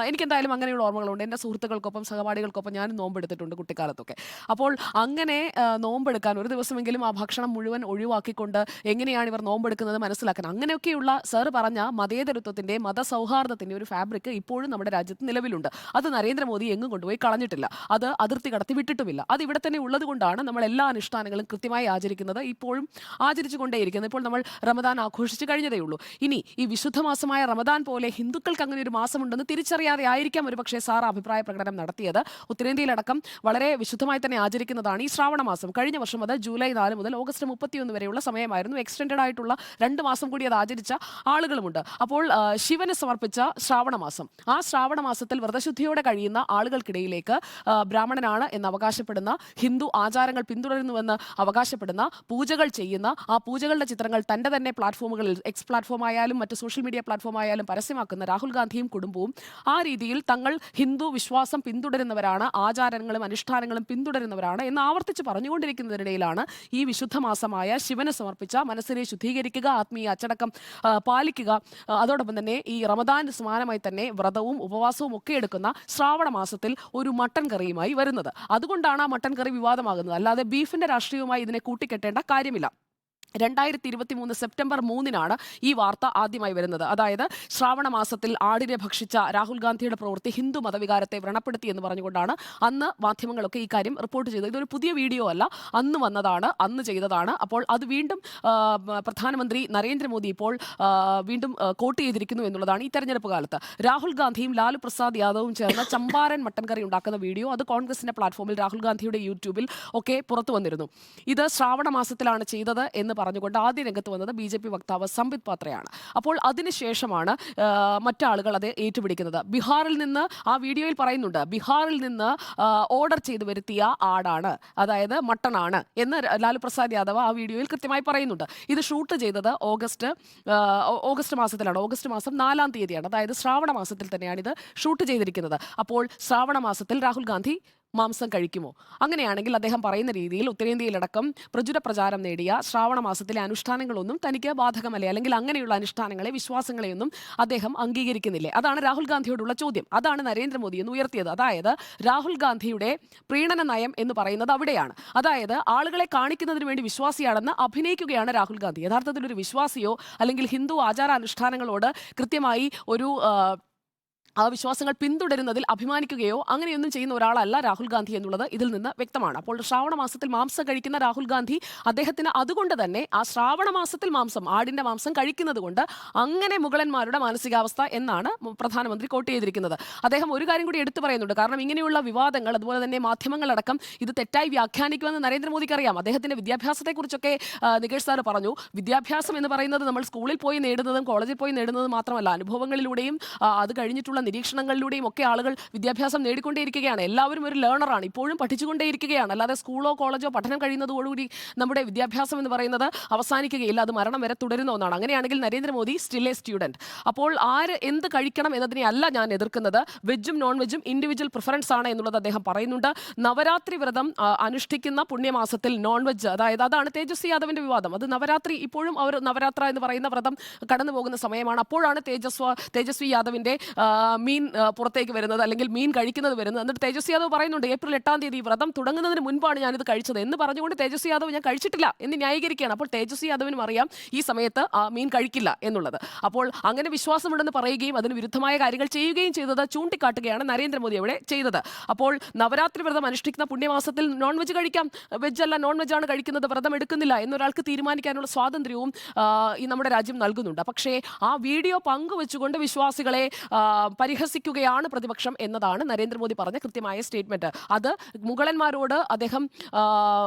എനിക്കെന്തായാലും അങ്ങനെയുള്ള ഓർമ്മകളുണ്ട്. എൻ്റെ സുഹൃത്തുക്കൾക്കൊപ്പം, സഹപാഠികൾക്കൊപ്പം ഞാൻ നോമ്പെടുത്തിട്ടുണ്ട് കുട്ടിക്കാലത്തൊക്കെ. അപ്പോൾ അങ്ങനെ നോമ്പെടുക്കാൻ ഒരു ദിവസമെങ്കിലും ആ ഭക്ഷണം മുഴുവൻ ഒഴിവാക്കിക്കൊണ്ട് എങ്ങനെയാണ് ഇവർ നോമ്പെടുക്കുന്നത് മനസ്സിലാക്കാൻ, അങ്ങനെയൊക്കെയുള്ള സർ പറഞ്ഞ മതേതരത്വത്തിൻ്റെ, മതസൗഹാർദ്ദത്തിൻ്റെ ഒരു ഫാബ്രിക് ഇപ്പോഴും നമ്മുടെ രാജ്യത്ത് നിലവിലുണ്ട്. അത് നരേന്ദ്രമോദി എങ്ങും കൊണ്ടുപോയി കളഞ്ഞിട്ടില്ല, അത് അതിർത്തി കടത്തി വിട്ടിട്ടുമില്ല. അത് ഇവിടെ തന്നെ ഉള്ളത് കൊണ്ടാണ് നമ്മൾ എല്ലാ അനുഷ്ഠാനങ്ങളും കൃത്യമായി ആചരിക്കുന്നത്, ഇപ്പോഴും ആചരിച്ചു കൊണ്ടേയിരിക്കുന്നത്. ഇപ്പോൾ നമ്മൾ റമദാൻ ആഘോഷിച്ച് കഴിഞ്ഞതേ ഉള്ളൂ. ഇനി ഈ വിശുദ്ധമാസമായ റമദാൻ പോലെ ഹിന്ദുക്കൾക്ക് അങ്ങനെ ഒരു മാസമുണ്ടെന്ന് തിരിച്ചറിയാതെ ആയിരിക്കാം ഒരു പക്ഷേ സാർ അഭിപ്രായ പ്രകടനം നടത്തിയത്. ഉത്തരേന്ത്യയിലടക്കം വളരെ വിശുദ്ധമായി തന്നെ ആചരിക്കുന്നതാണ് ഈ ശ്രാവണ മാസം. കഴിഞ്ഞ വർഷം അത് ജൂലൈ 4 മുതൽ ഓഗസ്റ്റ് 31 വരെയുള്ള സമയമായിരുന്നു. എക്സ്റ്റെൻഡഡ് ആയിട്ടുള്ള 2 മാസം കൂടി അത് ആചരിച്ച ആളുകളുമുണ്ട്. അപ്പോൾ ശിവന് സമർപ്പിച്ച ശ്രാവണ മാസം, ആ ശ്രാവണ മാസത്തിൽ വ്രതശുദ്ധിയോടെ കഴിയുന്ന ആളുകൾക്കിടയിലേക്ക് ബ്രാഹ്മണനാണ് എന്ന് അവകാശപ്പെടുന്ന, ഹിന്ദു ആചാരങ്ങൾ പിന്തുടരുന്നുവെന്ന് അവകാശപ്പെടുന്ന, പൂജകൾ ചെയ്യുന്ന, ആ പൂജകളുടെ ചിത്രങ്ങൾ തൻ്റെ തന്നെ പ്ലാറ്റ്ഫോമുകളിൽ, എക്സ് പ്ലാറ്റ്ഫോം ആയാലും മറ്റ് സോഷ്യൽ മീഡിയ പ്ലാറ്റ്ഫോം ആയാലും പരസ്യമാക്കുന്ന രാഹുൽ ഗാന്ധിയും കുടുംബവും ആ രീതിയിൽ തങ്ങൾ ഹിന്ദു വിശ്വാസം പിന്തുടരുന്നവരാണ്, ആചാരങ്ങളും അനുഷ്ഠാനങ്ങളും പിന്തുടരുന്നവരാണ് എന്ന് ആവർത്തിച്ച് പറഞ്ഞുകൊണ്ടിരിക്കുന്നതിനിടയിലാണ് ഈ വിശുദ്ധമാസമായ ശിവന് സമർപ്പിച്ച, മനസ്സിനെ ശുദ്ധീകരിക്കുക, ആത്മീയ അച്ചടക്കം പാലിക്കുക, അതോടൊപ്പം തന്നെ ഈ റമദാൻ സമാനമായി തന്നെ വ്രതവും ഉപവാസവും ഒക്കെ എടുക്കുന്ന ശ്രാവണ മാസത്തിൽ ഒരു മട്ടൻ കറിയുമായി വരുന്നത്. അതുകൊണ്ടാണ് ആ മട്ടൻ കറി വിവാദമാകുന്നത്, അല്ലാതെ ബീഫിന്റെ രാഷ്ട്രീയവുമായി ഇതിനെ കൂട്ടിക്കെട്ടേണ്ട കാര്യമില്ല. 2023 സെപ്റ്റംബർ 3 ഈ വാർത്ത ആദ്യമായി വരുന്നത്. അതായത് ശ്രാവണ മാസത്തിൽ ആടിനെ ഭക്ഷിച്ച രാഹുൽ ഗാന്ധിയുടെ പ്രവൃത്തി ഹിന്ദു മതവികാരത്തെ വ്രണപ്പെടുത്തി എന്ന് പറഞ്ഞുകൊണ്ടാണ് അന്ന് മാധ്യമങ്ങളൊക്കെ ഈ കാര്യം റിപ്പോർട്ട് ചെയ്തത്. ഇതൊരു പുതിയ വീഡിയോ അല്ല, അന്ന് വന്നതാണ്, അന്ന് ചെയ്തതാണ്. അപ്പോൾ അത് വീണ്ടും പ്രധാനമന്ത്രി നരേന്ദ്രമോദി ഇപ്പോൾ വീണ്ടും കോട്ട് ചെയ്തിരിക്കുന്നു എന്നുള്ളതാണ്. ഈ തെരഞ്ഞെടുപ്പ് കാലത്ത് രാഹുൽ ഗാന്ധിയും ലാലു പ്രസാദ് യാദവും ചേർന്ന് ചമ്പാരൻ മട്ടൻ കറി ഉണ്ടാക്കുന്ന വീഡിയോ, അത് കോൺഗ്രസിന്റെ പ്ലാറ്റ്ഫോമിൽ രാഹുൽ ഗാന്ധിയുടെ യൂട്യൂബിൽ ഒക്കെ പുറത്തു വന്നിരുന്നു. ഇത് ശ്രാവണ മാസത്തിലാണ് ചെയ്തത് എന്ന് പറഞ്ഞുകൊണ്ട് ആദ്യ രംഗത്ത് വന്നത് BJP വക്താവ് സംബിത് പാത്രയാണ്. അപ്പോൾ അതിനുശേഷമാണ് മറ്റാളുകൾ അത് ഏറ്റുപിടിക്കുന്നത്. ബീഹാറിൽ നിന്ന്, ആ വീഡിയോയിൽ പറയുന്നുണ്ട്, ബീഹാറിൽ നിന്ന് ഓർഡർ ചെയ്ത് വരുത്തിയ ആടാണ്, അതായത് മട്ടണാണ് എന്ന് ലാലു പ്രസാദ് യാദവ് ആ വീഡിയോയിൽ കൃത്യമായി പറയുന്നുണ്ട്. ഇത് ഷൂട്ട് ചെയ്തത് ഓഗസ്റ്റ് മാസത്തിലാണ്. ഓഗസ്റ്റ് മാസം 4-ാം തീയതിയാണ്, അതായത് ശ്രാവണ മാസത്തിൽ തന്നെയാണ് ഇത് ഷൂട്ട് ചെയ്തിരിക്കുന്നത്. അപ്പോൾ ശ്രാവണ മാസത്തിൽ രാഹുൽ ഗാന്ധി മാംസം കഴിക്കുമോ? അങ്ങനെയാണെങ്കിൽ അദ്ദേഹം പറയുന്ന രീതിയിൽ ഉത്തരേന്ത്യയിലടക്കം പ്രചുര പ്രചാരം നേടിയ ശ്രാവണ മാസത്തിലെ അനുഷ്ഠാനങ്ങളൊന്നും തനിക്ക് ബാധകമല്ലേ, അല്ലെങ്കിൽ അങ്ങനെയുള്ള അനുഷ്ഠാനങ്ങളെ, വിശ്വാസങ്ങളെയൊന്നും അദ്ദേഹം അംഗീകരിക്കുന്നില്ലേ? അതാണ് രാഹുൽ ഗാന്ധിയോടുള്ള ചോദ്യം. അതാണ് നരേന്ദ്രമോദി എന്ന് ഉയർത്തിയത്. അതായത് രാഹുൽ ഗാന്ധിയുടെ പ്രീണന നയം എന്ന് പറയുന്നത് അവിടെയാണ്. അതായത് ആളുകളെ കാണിക്കുന്നതിന് വേണ്ടി വിശ്വാസിയാണെന്ന് അഭിനയിക്കുകയാണ് രാഹുൽ ഗാന്ധി. യഥാർത്ഥത്തിൽ ഒരു വിശ്വാസിയോ അല്ലെങ്കിൽ ഹിന്ദു ആചാരാനുഷ്ഠാനങ്ങളോട് കൃത്യമായി ഒരു ആ വിശ്വാസങ്ങൾ പിന്തുടരുന്നതിൽ അഭിമാനിക്കുകയോ അങ്ങനെയൊന്നും ചെയ്യുന്ന ഒരാളല്ല രാഹുൽ ഗാന്ധി എന്നുള്ളത് ഇതിൽ നിന്ന് വ്യക്തമാണ്. അപ്പോൾ ശ്രാവണ മാസത്തിൽ മാംസം കഴിക്കുന്ന രാഹുൽ ഗാന്ധി, അദ്ദേഹത്തിന് അതുകൊണ്ട് തന്നെ ആ ശ്രാവണ മാസത്തിൽ ആടിന്റെ മാംസം കഴിക്കുന്നത് കൊണ്ട് അങ്ങനെ മുഗളന്മാരുടെ മാനസികാവസ്ഥ എന്നാണ് പ്രധാനമന്ത്രി കോട്ട് ചെയ്തിരിക്കുന്നത്. അദ്ദേഹം ഒരു കാര്യം കൂടി എടുത്തു പറയുന്നുണ്ട്. കാരണം ഇങ്ങനെയുള്ള വിവാദങ്ങൾ, അതുപോലെ തന്നെ മാധ്യമങ്ങളടക്കം ഇത് തെറ്റായി വ്യാഖ്യാനിക്കുമെന്ന് നരേന്ദ്രമോദിക്ക് അറിയാം. അദ്ദേഹത്തിന്റെ വിദ്യാഭ്യാസത്തെക്കുറിച്ചൊക്കെ നികേഷ് സാർ പറഞ്ഞു. വിദ്യാഭ്യാസം എന്ന് പറയുന്നത് നമ്മൾ സ്കൂളിൽ പോയി നേടുന്നതും കോളേജിൽ പോയി നേടുന്നതും മാത്രമല്ല, അനുഭവങ്ങളിലൂടെയും അത് കഴിഞ്ഞിട്ടുള്ള നിരീക്ഷണങ്ങളിലൂടെയും ഒക്കെ ആളുകൾ വിദ്യാഭ്യാസം നേടിക്കൊണ്ടേയിരിക്കുകയാണ്. എല്ലാവരും ഒരു ലേണറാണ്, ഇപ്പോഴും പഠിച്ചുകൊണ്ടേയിരിക്കുകയാണ്. അല്ലാതെ സ്കൂളോ കോളേജോ പഠനം കഴിയുന്നതോടുകൂടി നമ്മുടെ വിദ്യാഭ്യാസം എന്ന് പറയുന്നത് അവസാനിക്കുകയില്ല, അത് മരണം വരെ തുടരുന്ന ഒന്നാണ്. അങ്ങനെയാണെങ്കിൽ നരേന്ദ്രമോദി സ്റ്റിൽ എ സ്റ്റുഡന്റ്. അപ്പോൾ ആര് എന്ത് കഴിക്കണം എന്നതിനെ അല്ല ഞാൻ എതിർക്കുന്നത്. വെജും നോൺ വെജും ഇൻഡിവിജ്വൽ പ്രിഫറൻസ് ആണ് എന്നുള്ളത് അദ്ദേഹം പറയുന്നുണ്ട്. നവരാത്രി വ്രതം അനുഷ്ഠിക്കുന്ന പുണ്യമാസത്തിൽ നോൺ വെജ്, അതായത് അതാണ് തേജസ്വി യാദവിന്റെ വിവാദം. അത് നവരാത്രി, ഇപ്പോഴും അവർ നവരാത്ര എന്ന് പറയുന്ന വ്രതം കടന്നു പോകുന്ന സമയമാണ്. അപ്പോഴാണ് തേജസ്വി യാദവിന്റെ മീൻ പുറത്തേക്ക് വരുന്നത്, അല്ലെങ്കിൽ മീൻ കഴിക്കുന്നത് വരുന്നത്. എന്നിട്ട് തേജസ്വി യാദവ് പറയുന്നുണ്ട്, ഏപ്രിൽ 8-ാം തീയതി വ്രതം തുടങ്ങുന്നതിന് മുൻപാണ് ഞാനിത് കഴിച്ചത് എന്ന് പറഞ്ഞുകൊണ്ട് തേജസ്വി യാദവ് ഞാൻ കഴിച്ചിട്ടില്ല എന്ന് ന്യായീകരിക്കുകയാണ്. അപ്പോൾ തേജസ്വി യാദവിനും അറിയാം ഈ സമയത്ത് മീൻ കഴിക്കില്ല എന്നുള്ളത്. അപ്പോൾ അങ്ങനെ വിശ്വാസമുണ്ടെന്ന് പറയുകയും അതിന് വിരുദ്ധമായ കാര്യങ്ങൾ ചെയ്യുകയും ചെയ്തത് ചൂണ്ടിക്കാട്ടുകയാണ് നരേന്ദ്രമോദി അവിടെ ചെയ്തത്. അപ്പോൾ നവരാത്രി വ്രതം അനുഷ്ഠിക്കുന്ന പുണ്യമാസത്തിൽ നോൺ വെജ് കഴിക്കാം, വെജ് അല്ല നോൺ വെജ് ആണ് കഴിക്കുന്നത്, വ്രതം എടുക്കുന്നില്ല എന്നൊരാൾക്ക് തീരുമാനിക്കാനുള്ള സ്വാതന്ത്ര്യവും ഈ നമ്മുടെ രാജ്യം നൽകുന്നുണ്ട്. പക്ഷേ ആ വീഡിയോ പങ്കുവെച്ചുകൊണ്ട് വിശ്വാസികളെ പരിഹസിക്കുകയാണ് പ്രതിപക്ഷം എന്നതാണ് നരേന്ദ്രമോദി പറഞ്ഞ കൃത്യമായ സ്റ്റേറ്റ്മെന്റ്. അത് മുഗളന്മാരോട് അദ്ദേഹം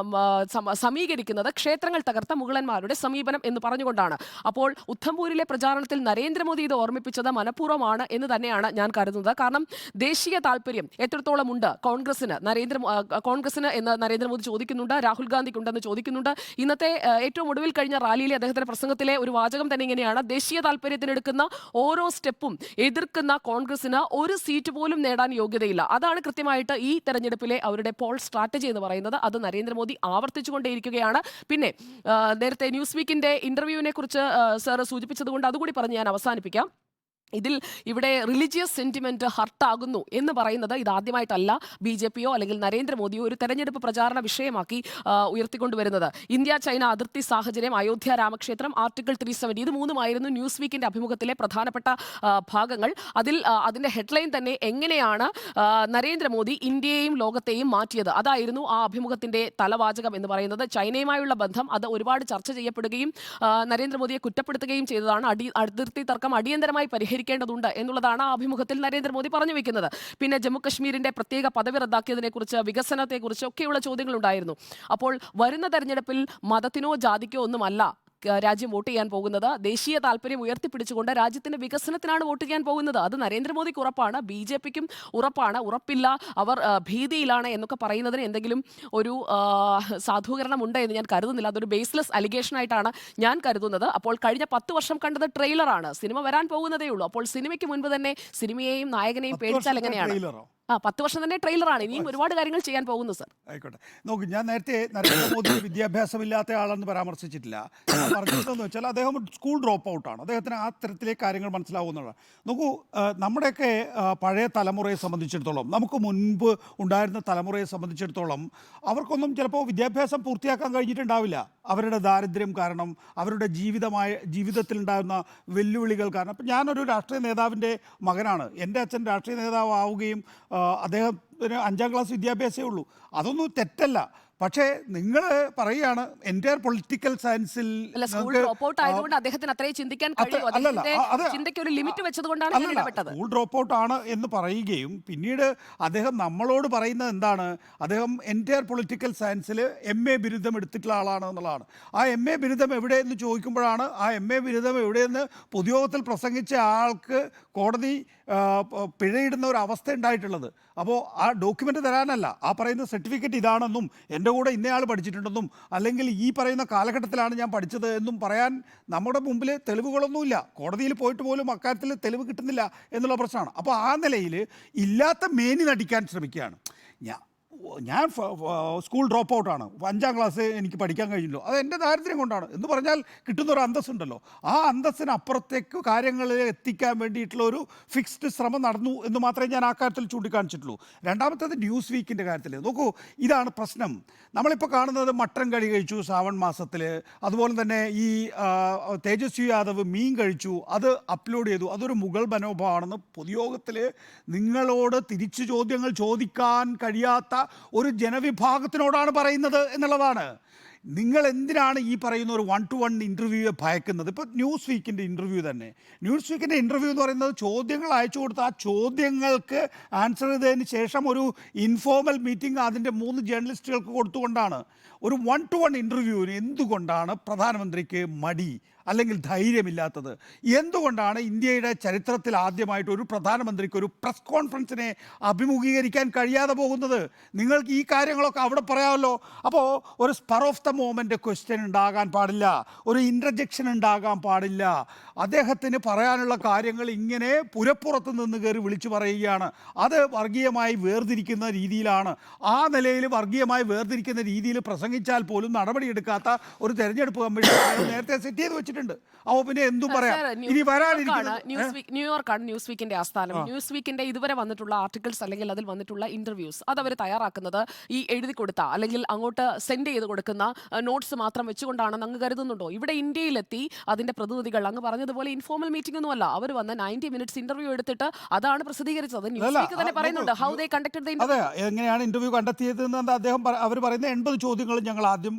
സമീകരിക്കുന്നത് ക്ഷേത്രങ്ങൾ തകർത്ത മുഗളന്മാരുടെ സമീപനം എന്ന് പറഞ്ഞുകൊണ്ടാണ്. അപ്പോൾ ഉദ്ധംപൂരിലെ പ്രചാരണത്തിൽ നരേന്ദ്രമോദി ഇത് ഓർമ്മിപ്പിച്ചത് മനഃപൂർവ്വമാണ് എന്ന് തന്നെയാണ് ഞാൻ കരുതുന്നത്. കാരണം ദേശീയ താല്പര്യം എത്രത്തോളം ഉണ്ട് കോൺഗ്രസിന് എന്ന് നരേന്ദ്രമോദി ചോദിക്കുന്നുണ്ട്, രാഹുൽ ഗാന്ധിക്കുണ്ടെന്ന് ചോദിക്കുന്നുണ്ട്. ഇന്നത്തെ ഏറ്റവും ഒടുവിൽ കഴിഞ്ഞ റാലിയിലെ അദ്ദേഹത്തിന്റെ പ്രസംഗത്തിലെ ഒരു വാചകം തന്നെ ഇങ്ങനെയാണ്: ദേശീയ താല്പര്യത്തിനെടുക്കുന്ന ഓരോ സ്റ്റെപ്പും എതിർക്കുന്ന കോൺഗ്രസിന് ഒരു സീറ്റ് പോലും നേടാൻ യോഗ്യതയില്ല. അതാണ് കൃത്യമായിട്ട് ഈ തെരഞ്ഞെടുപ്പിലെ അവരുടെ പോൾ സ്ട്രാറ്റജി എന്ന് പറയുന്നത്. അത് നരേന്ദ്രമോദി ആവർത്തിച്ചുകൊണ്ടേയിരിക്കുകയാണ്. പിന്നെ നേരത്തെ ന്യൂസ് വീക്കിന്റെ ഇന്റർവ്യൂവിനെ കുറിച്ച് സാർ സൂചിപ്പിച്ചതുകൊണ്ട് അതുകൂടി പറഞ്ഞ് ഞാൻ അവസാനിപ്പിക്കാം. ഇവിടെ റിലീജിയസ് സെന്റിമെന്റ് ഹർട്ടാകുന്നു എന്ന് പറയുന്നത് ഇതാദ്യമായിട്ടല്ല BJP-യോ അല്ലെങ്കിൽ നരേന്ദ്രമോദിയോ ഒരു തെരഞ്ഞെടുപ്പ് പ്രചാരണ വിഷയമാക്കി ഉയർത്തിക്കൊണ്ടുവരുന്നത്. ഇന്ത്യ ചൈന അതിർത്തി സാഹചര്യം, അയോധ്യ രാമക്ഷേത്രം, ആർട്ടിക്കിൾ 370, ഇത് മൂന്നുമായിരുന്നു ന്യൂസ് വീക്കിന്റെ അഭിമുഖത്തിലെ പ്രധാനപ്പെട്ട ഭാഗങ്ങൾ. അതിന്റെ ഹെഡ്ലൈൻ തന്നെ എങ്ങനെയാണ് നരേന്ദ്രമോദി ഇന്ത്യയെയും ലോകത്തെയും മാറ്റിയത്, അതായിരുന്നു ആ അഭിമുഖത്തിന്റെ തലവാചകം എന്ന് പറയുന്നത്. ചൈനയുമായുള്ള ബന്ധം അത് ഒരുപാട് ചർച്ച ചെയ്യപ്പെടുകയും നരേന്ദ്രമോദിയെ കുറ്റപ്പെടുത്തുകയും ചെയ്തതാണ്. അതിർത്തി തർക്കം അടിയന്തരമായി പരിഹരിക്കേണ്ടതുണ്ട് എന്നുള്ളതാണ് ആ അഭിമുഖത്തിൽ നരേന്ദ്രമോദി പറഞ്ഞു വെക്കുന്നത്. പിന്നെ ജമ്മുകശ്മീരിന്റെ പ്രത്യേക പദവി റദ്ദാക്കിയതിനെക്കുറിച്ച്, വികസനത്തെക്കുറിച്ച് ഒക്കെയുള്ള ചോദ്യങ്ങളുണ്ടായിരുന്നു. അപ്പോൾ വരുന്ന തെരഞ്ഞെടുപ്പിൽ മതത്തിനോ ജാതിക്കോ ഒന്നുമല്ല രാജ്യം വോട്ട് ചെയ്യാൻ പോകുന്നത്. ദേശീയ താല്പര്യം ഉയർത്തിപ്പിടിച്ചുകൊണ്ട് രാജ്യത്തിന്റെ വികസനത്തിനാണ് വോട്ട് ചെയ്യാൻ പോകുന്നത്. അത് നരേന്ദ്രമോദിക്ക് ഉറപ്പാണ്, BJP-ക്കും ഉറപ്പാണ്. ഉറപ്പില്ല, അവർ ഭീതിയിലാണ് എന്നൊക്കെ പറയുന്നതിന് എന്തെങ്കിലും ഒരു സാധൂകരണം ഉണ്ട് എന്ന് ഞാൻ കരുതുന്നില്ല. അതൊരു ബേസ്ലെസ് അലിഗേഷൻ ആയിട്ടാണ് ഞാൻ കരുതുന്നത്. അപ്പോൾ കഴിഞ്ഞ 10 വർഷം കണ്ടത് ട്രെയിലറാണ്, സിനിമ വരാൻ പോകുന്നതേ ഉള്ളൂ. അപ്പോൾ സിനിമയ്ക്ക് മുൻപ് തന്നെ സിനിമയെയും നായകനെയും പേടിച്ചാൽ എങ്ങനെയാണ്? 10 വർഷം തന്നെ ട്രെയിലറാണ്, ഇനിയും ഒരുപാട് കാര്യങ്ങൾ ചെയ്യാൻ പോകുന്നു സർ. ആയിക്കോട്ടെ, നോക്കൂ, ഞാൻ നേരത്തെ നരേന്ദ്രമോദി വിദ്യാഭ്യാസമില്ലാത്ത ആളെന്ന് പരാമർശിച്ചിട്ടില്ല. പറഞ്ഞിട്ടെന്ന് വെച്ചാൽ അദ്ദേഹം സ്കൂൾ ഡ്രോപ്പ് ഔട്ടാണ്. അദ്ദേഹത്തിന് ആ തരത്തിലേക്ക് കാര്യങ്ങൾ മനസ്സിലാവുന്നതാണ്. നോക്കൂ, നമ്മുടെയൊക്കെ പഴയ തലമുറയെ സംബന്ധിച്ചിടത്തോളം, നമുക്ക് മുൻപ് ഉണ്ടായിരുന്ന തലമുറയെ സംബന്ധിച്ചിടത്തോളം അവർക്കൊന്നും ചിലപ്പോൾ വിദ്യാഭ്യാസം പൂർത്തിയാക്കാൻ കഴിഞ്ഞിട്ടുണ്ടാവില്ല. അവരുടെ ദാരിദ്ര്യം കാരണം, അവരുടെ ജീവിതത്തിലുണ്ടാകുന്ന വെല്ലുവിളികൾ കാരണം. ഇപ്പം ഞാനൊരു രാഷ്ട്രീയ നേതാവിൻ്റെ മകനാണ്. എൻ്റെ അച്ഛൻ രാഷ്ട്രീയ നേതാവ് ആവുകയും അദ്ദേഹത്തിന് 5ാം ക്ലാസ് വിദ്യാഭ്യാസമേ ഉള്ളൂ. അതൊന്നും തെറ്റല്ല. പക്ഷേ നിങ്ങൾ പറയുകയാണ് എൻ്റയർ പൊളിറ്റിക്കൽ സയൻസിൽ സ്കൂൾ ഡ്രോപ്പ് ഔട്ട് ആണ് എന്ന് പറയുകയും പിന്നീട് അദ്ദേഹം നമ്മളോട് പറയുന്നത് എന്താണ്? അദ്ദേഹം എൻ്റയർ പൊളിറ്റിക്കൽ സയൻസിൽ MA ബിരുദം എടുത്തിട്ടുള്ള ആളാണ് എന്നുള്ളതാണ്. ആ MA ബിരുദം എവിടെയെന്ന് ചോദിക്കുമ്പോഴാണ് ആ MA ബിരുദം എവിടെയെന്ന് പൊതുയോഗത്തിൽ പ്രസംഗിച്ച ആൾക്ക് കോടതി പിഴയിടുന്ന ഒരു അവസ്ഥ ഉണ്ടായിട്ടുള്ളത്. അപ്പോൾ ആ ഡോക്യുമെൻ്റ് തരാനല്ല, ആ പറയുന്ന സർട്ടിഫിക്കറ്റ് ഇതാണെന്നും എൻ്റെ കൂടെ ഇന്നയാൾ പഠിച്ചിട്ടുണ്ടെന്നും അല്ലെങ്കിൽ ഈ പറയുന്ന കാലഘട്ടത്തിലാണ് ഞാൻ പഠിച്ചത് എന്നും പറയാൻ നമ്മുടെ മുമ്പിൽ തെളിവുകളൊന്നുമില്ല. കോടതിയിൽ പോയിട്ട് പോലും അക്കാര്യത്തിൽ തെളിവ് കിട്ടുന്നില്ല എന്നുള്ള പ്രശ്നമാണ്. അപ്പോൾ ആ നിലയിൽ ഇല്ലാത്ത മേനി നടിക്കാൻ ശ്രമിക്കുകയാണ്. ഞാൻ സ്കൂൾ ഡ്രോപ്പ് ഔട്ടാണ്, 5ാം ക്ലാസ് എനിക്ക് പഠിക്കാൻ കഴിഞ്ഞല്ലോ, അത് എൻ്റെ ദാരിദ്ര്യം കൊണ്ടാണ് എന്ന് പറഞ്ഞാൽ കിട്ടുന്നൊരു അന്തസ്സുണ്ടല്ലോ. ആ അന്തസ്സിനപ്പുറത്തേക്ക് കാര്യങ്ങളിൽ എത്തിക്കാൻ വേണ്ടിയിട്ടുള്ള ഒരു ഫിക്സ്ഡ് ശ്രമം നടന്നു എന്ന് മാത്രമേ ഞാൻ ആ കാര്യത്തിൽ ചൂണ്ടിക്കാണിച്ചിട്ടുള്ളൂ. രണ്ടാമത്തേത് ന്യൂസ് വീക്കിൻ്റെ കാര്യത്തിൽ നോക്കൂ, ഇതാണ് പ്രശ്നം. നമ്മളിപ്പോൾ കാണുന്നത് മട്ടൻ കറി കഴിച്ചു ശ്രാവൺ മാസത്തിൽ, അതുപോലെ തന്നെ ഈ തേജസ്വി യാദവ് മീൻ കഴിച്ചു, അത് അപ്ലോഡ് ചെയ്തു, അതൊരു മുഗൾ മനോഭാവമാണെന്ന് പൊതുയോഗത്തിൽ നിങ്ങളോട് തിരിച്ചു ചോദ്യങ്ങൾ ചോദിക്കാൻ കഴിയാത്ത ഒരു ജനവിഭാഗത്തിനോടാണ് പറയുന്നത് എന്നുള്ളതാണ്. നിങ്ങൾ എന്തിനാണ് ഈ പറയുന്ന ഒരു 1-to-1 ഇൻ്റർവ്യൂയെ ഭയക്കുന്നത്? ഇപ്പോൾ ന്യൂസ് വീക്കിൻ്റെ ഇൻ്റർവ്യൂ തന്നെ, ന്യൂസ് വീക്കിൻ്റെ ഇൻ്റർവ്യൂ എന്ന് പറയുന്നത് ചോദ്യങ്ങൾ അയച്ചു കൊടുത്ത് ആ ചോദ്യങ്ങൾക്ക് ആൻസർ ചെയ്തതിന് ശേഷം ഒരു ഇൻഫോർമൽ മീറ്റിംഗ് അതിൻ്റെ 3 ജേർണലിസ്റ്റുകൾക്ക് കൊടുത്തുകൊണ്ടാണ്. ഒരു 1-to-1 ഇൻ്റർവ്യൂവിന് എന്തുകൊണ്ടാണ് പ്രധാനമന്ത്രിക്ക് മടി? അല്ലെങ്കിൽ ധൈര്യമില്ലാത്തത്? എന്തുകൊണ്ടാണ് ഇന്ത്യയുടെ ചരിത്രത്തിൽ ആദ്യമായിട്ട് ഒരു പ്രധാനമന്ത്രിക്ക് ഒരു പ്രസ് കോൺഫറൻസിനെ അഭിമുഖീകരിക്കാൻ കഴിയാതെ പോകുന്നത്? നിങ്ങൾക്ക് ഈ കാര്യങ്ങളൊക്കെ അവിടെ പറയാമല്ലോ. അപ്പോൾ ഒരു spur of the moment question ഉണ്ടാകാൻ പാടില്ല, ഒരു ഇൻ്റർജെക്ഷൻ ഉണ്ടാകാൻ പാടില്ല. അദ്ദേഹത്തിന് പറയാനുള്ള കാര്യങ്ങൾ ഇങ്ങനെ പുരപ്പുറത്ത് നിന്ന് കയറി വിളിച്ചു പറയുകയാണ്. അത് വർഗീയമായി വേർതിരിക്കുന്ന രീതിയിലാണ്. ആ നിലയിൽ വർഗീയമായി വേർതിരിക്കുന്ന രീതിയിൽ പ്രസംഗിച്ചാൽ പോലും നടപടിയെടുക്കാത്ത ഒരു തെരഞ്ഞെടുപ്പ് കമ്മീഷൻ നേരത്തെ സെറ്റ് ചെയ്ത് വെച്ചിട്ടുണ്ട്. അപ്പോൾ പിന്നെ എന്തും പറയാം. ഇനി ന്യൂയോർക്കാണ് ന്യൂസ് വീക്കിന്റെ ആസ്ഥാനം. ന്യൂസ് വീക്കിന്റെ ഇതുവരെ വന്നിട്ടുള്ള ആർട്ടിക്കിൾസ് അല്ലെങ്കിൽ അതിൽ വന്നിട്ടുള്ള ഇന്റർവ്യൂസ് അത് അവർ തയ്യാറാക്കുന്നത് ഈ എഴുതി കൊടുത്ത അല്ലെങ്കിൽ അങ്ങോട്ട് സെൻഡ് ചെയ്ത് കൊടുക്കുന്ന നോട്ട്സ് മാത്രം വെച്ചുകൊണ്ടാണെന്ന് അങ്ങ് കരുതുന്നുണ്ടോ? ഇവിടെ ഇന്ത്യയിലെത്തി അതിന്റെ പ്രതിനിധികൾ അങ്ങ് പറഞ്ഞതുപോലെ ഇൻഫോർമൽ മീറ്റിംഗ് ഒന്നുമല്ല, അവർ വന്ന് 90 മിനിറ്റ്സ് ഇന്റർവ്യൂ എടുത്തിട്ട് അതാണ് പ്രസിദ്ധീകരിച്ചത്. ന്യൂസ് വീക്ക് തന്നെ പറയുന്നുണ്ട് ഹൗ ദേ കണ്ടക്ടഡ് ദ അതെ, എങ്ങനെയാണ് ഇന്റർവ്യൂ കണ്ടെത്തിയതെന്ന് അദ്ദേഹം അവർ പറയുന്ന 80 ചോദ്യങ്ങൾ ഞങ്ങൾ ആദ്യം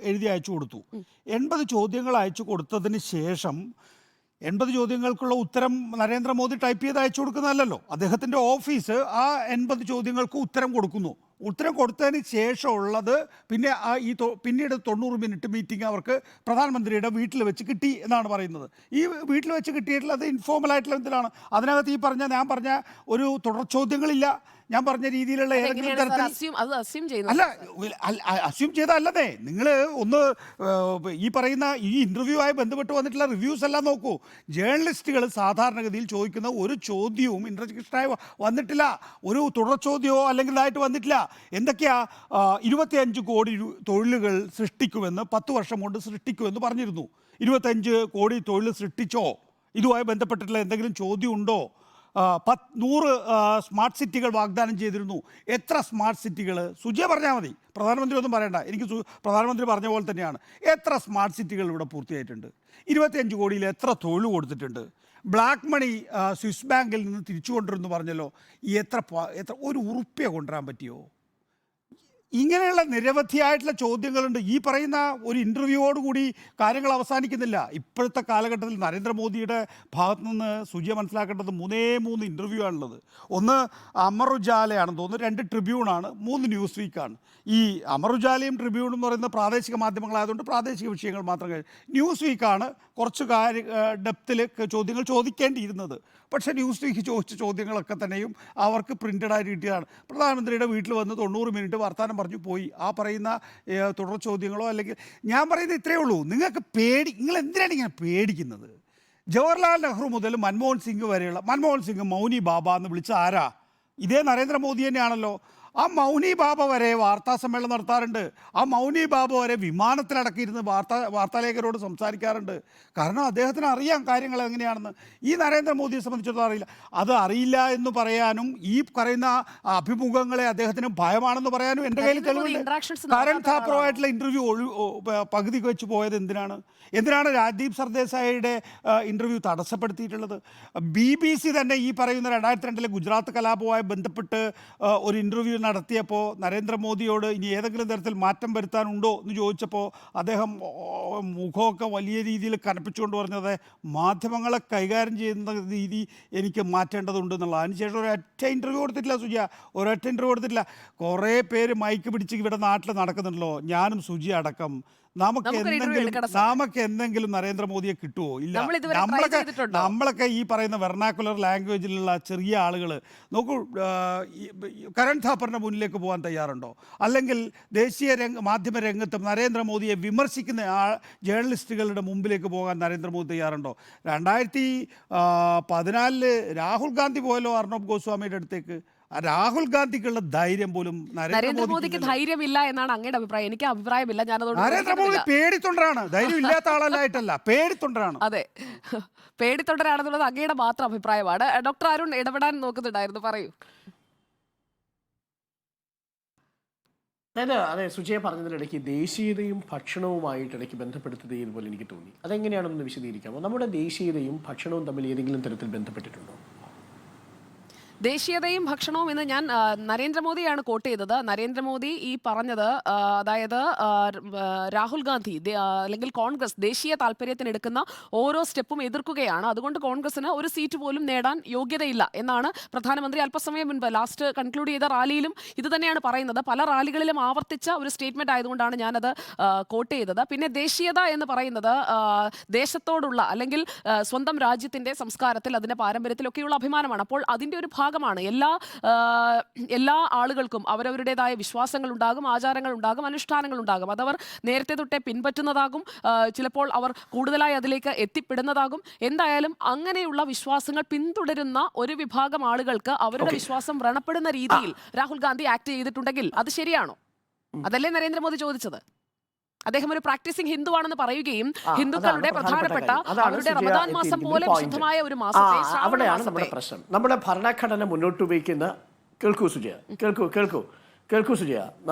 എഴുതി അയച്ചു കൊടുത്തു. 80 ചോദ്യങ്ങൾ അയച്ചു കൊടുത്തതിന് ശേഷം 80 ചോദ്യങ്ങൾക്കുള്ള ഉത്തരം നരേന്ദ്രമോദി ടൈപ്പ് ചെയ്ത് അയച്ചു കൊടുക്കുന്നതല്ലോ. അദ്ദേഹത്തിൻ്റെ ഓഫീസ് ആ 80 ചോദ്യങ്ങൾക്ക് ഉത്തരം കൊടുക്കുന്നു. ഉത്തരം കൊടുത്തതിന് ശേഷമുള്ളത് പിന്നെ പിന്നീട് 90 മിനിറ്റ് മീറ്റിംഗ് അവർക്ക് പ്രധാനമന്ത്രിയുടെ വീട്ടിൽ വെച്ച് കിട്ടി എന്നാണ് പറയുന്നത്. ഈ വീട്ടിൽ വെച്ച് കിട്ടിയിട്ടുള്ളത് ഇൻഫോർമലായിട്ടുള്ള എന്തിനാണ്? അതിനകത്ത് ഞാൻ പറഞ്ഞ ഒരു തുടർ ചോദ്യങ്ങളില്ല. ഞാൻ പറഞ്ഞ രീതിയിലുള്ള ഏതെങ്കിലും തരത്തിൽ അല്ല, അസ്യൂം ചെയ്തല്ലേ. നിങ്ങൾ ഒന്ന് ഈ പറയുന്ന ഈ ഇൻ്റർവ്യൂ ആയി ബന്ധപ്പെട്ട് വന്നിട്ടുള്ള റിവ്യൂസ് എല്ലാം നോക്കൂ. ജേർണലിസ്റ്റുകൾ സാധാരണഗതിയിൽ ചോദിക്കുന്ന ഒരു ചോദ്യവും ഇൻ്റർജെക്ഷനായി വന്നിട്ടില്ല. ഒരു തുടർ ചോദ്യമോ അല്ലെങ്കിൽ ഇതായിട്ട് വന്നിട്ടില്ല. എന്തൊക്കെയാ 25 കോടി തൊഴിലുകൾ സൃഷ്ടിക്കുമെന്ന് 10 വർഷം കൊണ്ട് സൃഷ്ടിക്കുമെന്ന് പറഞ്ഞിരുന്നു. 25 കോടി തൊഴിൽ സൃഷ്ടിച്ചോ? ഇതുമായി ബന്ധപ്പെട്ടിട്ടുള്ള എന്തെങ്കിലും ചോദ്യം ഉണ്ടോ? 100 സ്മാർട്ട് സിറ്റികൾ വാഗ്ദാനം ചെയ്തിരുന്നു. എത്ര സ്മാർട്ട് സിറ്റികൾ? സുജയ പറഞ്ഞാൽ മതി, പ്രധാനമന്ത്രി ഒന്നും പറയണ്ട. എനിക്ക് പ്രധാനമന്ത്രി പറഞ്ഞ പോലെ തന്നെയാണ്. എത്ര സ്മാർട്ട് സിറ്റികൾ ഇവിടെ പൂർത്തിയായിട്ടുണ്ട്? 25 കോടിയിൽ എത്ര തൊഴിൽ കൊടുത്തിട്ടുണ്ട്? ബ്ലാക്ക് മണി സ്വിസ് ബാങ്കിൽ നിന്ന് തിരിച്ചു കൊണ്ടുവരുന്നു പറഞ്ഞല്ലോ. എത്ര ഒരു ഉറുപ്പ്യ കൊണ്ടുവരാൻ പറ്റിയോ? ഇങ്ങനെയുള്ള നിരവധിയായിട്ടുള്ള ചോദ്യങ്ങളുണ്ട്. ഈ പറയുന്ന ഒരു ഇൻ്റർവ്യൂവോടുകൂടി കാര്യങ്ങൾ അവസാനിക്കുന്നില്ല. ഇപ്പോഴത്തെ കാലഘട്ടത്തിൽ നരേന്ദ്രമോദിയുടെ ഭാഗത്തു നിന്ന് സുജിയ മനസ്സിലാക്കേണ്ടത് 3 ഇൻ്റർവ്യൂ ആണുള്ളത്. ഒന്ന് അമർ ഉജാലയാണെന്ന് തോന്നുന്നു, 2 ട്രിബ്യൂണാണ്, 3 ന്യൂസ് വീക്കാണ്. ഈ അമർ ഉജാലയും ട്രിബ്യൂണും എന്ന് പറയുന്ന പ്രാദേശിക മാധ്യമങ്ങളായതുകൊണ്ട് പ്രാദേശിക വിഷയങ്ങൾ മാത്രം ന്യൂസ് വീക്കാണ് കുറച്ച് ഡെപ്തിൽ ചോദ്യങ്ങൾ ചോദിക്കേണ്ടിയിരുന്നത്. പക്ഷേ ന്യൂസ് വീക്ക് ചോദിച്ച ചോദ്യങ്ങളൊക്കെ തന്നെയും അവർക്ക് പ്രിൻ്റഡായിട്ട് കിട്ടിയതാണ്. പ്രധാനമന്ത്രിയുടെ വീട്ടിൽ വന്ന് 90 മിനിറ്റ് വർത്തമാനം പറഞ്ഞു പോയി. ആ പറയുന്ന തുടർ ചോദ്യങ്ങളോ അല്ലെങ്കിൽ ഞാൻ പറയുന്നത് ഇത്രയേ ഉള്ളൂ. നിങ്ങൾ എന്തിനാണ് ഇങ്ങനെ പേടിക്കുന്നത്? ജവഹർലാൽ നെഹ്റു മുതൽ മൻമോഹൻ സിംഗ് വരെയുള്ള മൻമോഹൻ സിംഗ് മൗനി ബാബ എന്ന് വിളിച്ച ആരാ? ഇതേ നരേന്ദ്രമോദി തന്നെയാണല്ലോ. ആ മൗനി ബാബ വരെ വാർത്താ സമ്മേളനം നടത്താറുണ്ട്. ആ മൗനി ബാബ വരെ വിമാനത്തിലടക്കിയിരുന്ന് വാർത്താലേഖകരോട് സംസാരിക്കാറുണ്ട്. കാരണം അദ്ദേഹത്തിന് അറിയാം കാര്യങ്ങൾ എങ്ങനെയാണെന്ന്. ഈ നരേന്ദ്രമോദിയെ സംബന്ധിച്ചിടത്തോളം അറിയില്ല. അത് അറിയില്ല എന്ന് പറയാനും ഈ പറയുന്ന അഭിമുഖങ്ങളെ അദ്ദേഹത്തിന് ഭയമാണെന്ന് പറയാനും എൻ്റെ കയ്യിൽ തെളിവുണ്ട്. കരൺ ഥാപ്പറുമായിട്ടുള്ള ഇൻ്റർവ്യൂ പകുതിക്ക് വെച്ച് പോയത് എന്തിനാണ് രാജ്ദീപ് സർദേശായിയുടെ ഇൻ്റർവ്യൂ തടസ്സപ്പെടുത്തിയിട്ടുള്ളത്? BBC തന്നെ ഈ പറയുന്ന 2002 ഗുജറാത്ത് കലാപവുമായി ബന്ധപ്പെട്ട് ഒരു ഇൻ്റർവ്യൂ നടത്തിയപ്പോൾ നരേന്ദ്രമോദിയോട് ഇനി ഏതെങ്കിലും തരത്തിൽ മാറ്റം വരുത്താനുണ്ടോ എന്ന് ചോദിച്ചപ്പോൾ അദ്ദേഹം മുഖമൊക്കെ വലിയ രീതിയിൽ കനപ്പിച്ചുകൊണ്ട് പറഞ്ഞത് മാധ്യമങ്ങളെ കൈകാര്യം ചെയ്യുന്ന രീതി എനിക്ക് മാറ്റേണ്ടതുണ്ട് എന്നുള്ളത്. അതിനുശേഷം ഒരൊറ്റ ഇൻ്റർവ്യൂ കൊടുത്തിട്ടില്ല സുജിയ, ഒരൊറ്റ ഇൻ്റർവ്യൂ കൊടുത്തിട്ടില്ല. കുറേ പേര് മൈക്ക് പിടിച്ച് ഇവിടെ നാട്ടിൽ നടക്കുന്നുണ്ടല്ലോ, ഞാനും സുജിയ അടക്കം. നമുക്ക് എന്തെങ്കിലും നരേന്ദ്രമോദിയെ കിട്ടുമോ? ഇല്ല. നമ്മളൊക്കെ ഈ പറയുന്ന വെർണാക്കുലർ ലാംഗ്വേജിലുള്ള ചെറിയ ആളുകൾ നോക്കൂ. കരൺ ഥാപ്പറിൻ്റെ മുന്നിലേക്ക് പോകാൻ തയ്യാറുണ്ടോ? അല്ലെങ്കിൽ ദേശീയ മാധ്യമ രംഗത്തും നരേന്ദ്രമോദിയെ വിമർശിക്കുന്ന ജേർണലിസ്റ്റുകളുടെ മുമ്പിലേക്ക് പോകാൻ നരേന്ദ്രമോദി തയ്യാറുണ്ടോ? 2014 രാഹുൽ ഗാന്ധി പോയല്ലോ അർണബ് ഗോസ്വാമിയുടെ അടുത്തേക്ക്. രാഹുൽ ഗാന്ധിക്കുള്ള ധൈര്യം പോലും നരേന്ദ്രമോദിക്ക് ധൈര്യമില്ല എന്നാണ് അങ്ങയുടെ അഭിപ്രായം. എനിക്ക് അഭിപ്രായമില്ല. നരേന്ദ്രമോദി പേടിത്തൊണ്ടരാണ്, ധൈര്യം ഇല്ലാത്ത ആളല്ലായിട്ടല്ല, പേടിത്തൊണ്ടരാണ്. അതെ, പേടിത്തൊണ്ടരാണെന്നുള്ളത് അങ്ങയുടെ മാത്രം അഭിപ്രായമാണ്. ഡോക്ടർ അരുൺ ഇടപെടാൻ നോക്കുന്നുണ്ടായിരുന്നു, പറയൂ. അതെ, സുജയ പറഞ്ഞതിനിടയ്ക്ക് ദേശീയതയും ഭക്ഷണവുമായിട്ട് ഇടയ്ക്ക് ബന്ധപ്പെടുത്തുന്നത് പോലെ എനിക്ക് തോന്നി. അതെങ്ങനെയാണെന്ന് വിശദീകരിക്കാമോ? നമ്മുടെ ദേശീയതയും ഭക്ഷണവും തമ്മിൽ ഏതെങ്കിലും തരത്തിൽ ബന്ധപ്പെട്ടിട്ടുണ്ടോ? ദേശീയതയും ഭക്ഷണവും എന്ന് ഞാൻ നരേന്ദ്രമോദിയാണ് കോട്ട് ചെയ്തത്. നരേന്ദ്രമോദി ഈ പറഞ്ഞത് അതായത് രാഹുൽ ഗാന്ധി അല്ലെങ്കിൽ കോൺഗ്രസ് ദേശീയ താല്പര്യത്തിന് എടുക്കുന്ന ഓരോ സ്റ്റെപ്പും എതിർക്കുകയാണ്. അതുകൊണ്ട് കോൺഗ്രസിന് ഒരു സീറ്റ് പോലും നേടാൻ യോഗ്യതയില്ല എന്നാണ് പ്രധാനമന്ത്രി അല്പസമയം മുൻപ് ലാസ്റ്റ് കൺക്ലൂഡ് ചെയ്ത റാലിയിലും ഇത് തന്നെയാണ് പറയുന്നത്. പല റാലികളിലും ആവർത്തിച്ച ഒരു സ്റ്റേറ്റ്മെന്റ് ആയതുകൊണ്ടാണ് ഞാനത് കോട്ട് ചെയ്തത്. പിന്നെ ദേശീയത എന്ന് പറയുന്നത് ദേശത്തോടുള്ള അല്ലെങ്കിൽ സ്വന്തം രാജ്യത്തിന്റെ സംസ്കാരത്തിൽ അതിന്റെ പാരമ്പര്യത്തിലൊക്കെയുള്ള അഭിമാനമാണ്. അപ്പോൾ അതിന്റെ ഒരു ഭാഗമാണ് എല്ലാ ആളുകൾക്കും അവരവരുടേതായ വിശ്വാസങ്ങൾ ഉണ്ടാകും, ആചാരങ്ങൾ ഉണ്ടാകും, അനുഷ്ഠാനങ്ങൾ ഉണ്ടാകും. അതവർ നേരത്തെ തൊട്ടേ പിൻപറ്റുന്നതാകും, ചിലപ്പോൾ അവർ കൂടുതലായി അതിലേക്ക് എത്തിപ്പെടുന്നതാകും. എന്തായാലും അങ്ങനെയുള്ള വിശ്വാസങ്ങൾ പിന്തുടരുന്ന ഒരു വിഭാഗം ആളുകൾക്ക് അവരുടെ വിശ്വാസം വ്രണപ്പെടുന്ന രീതിയിൽ രാഹുൽ ഗാന്ധി ആക്ട് ചെയ്തിട്ടുണ്ടെങ്കിൽ അത് ശരിയാണോ? അതല്ലേ നരേന്ദ്രമോദി ചോദിച്ചത്. അദ്ദേഹം ഒരു പ്രാക്ടീസിംഗ് ഹിന്ദുവാണെന്ന് പറയുകയും ഹിന്ദുക്കളുടെ പ്രധാനപ്പെട്ട അവരുടെ റമദാൻ മാസം പോലെ വിശുദ്ധമായ ഒരു മാസത്തെ അവിടെയാണ് നമ്മുടെ പ്രശ്നം. നമ്മുടെ ഭരണഘടന മുന്നോട്ട് വയ്ക്കുന്ന കേൾക്കൂ സുജയ, കേൾക്കൂ സുജയ,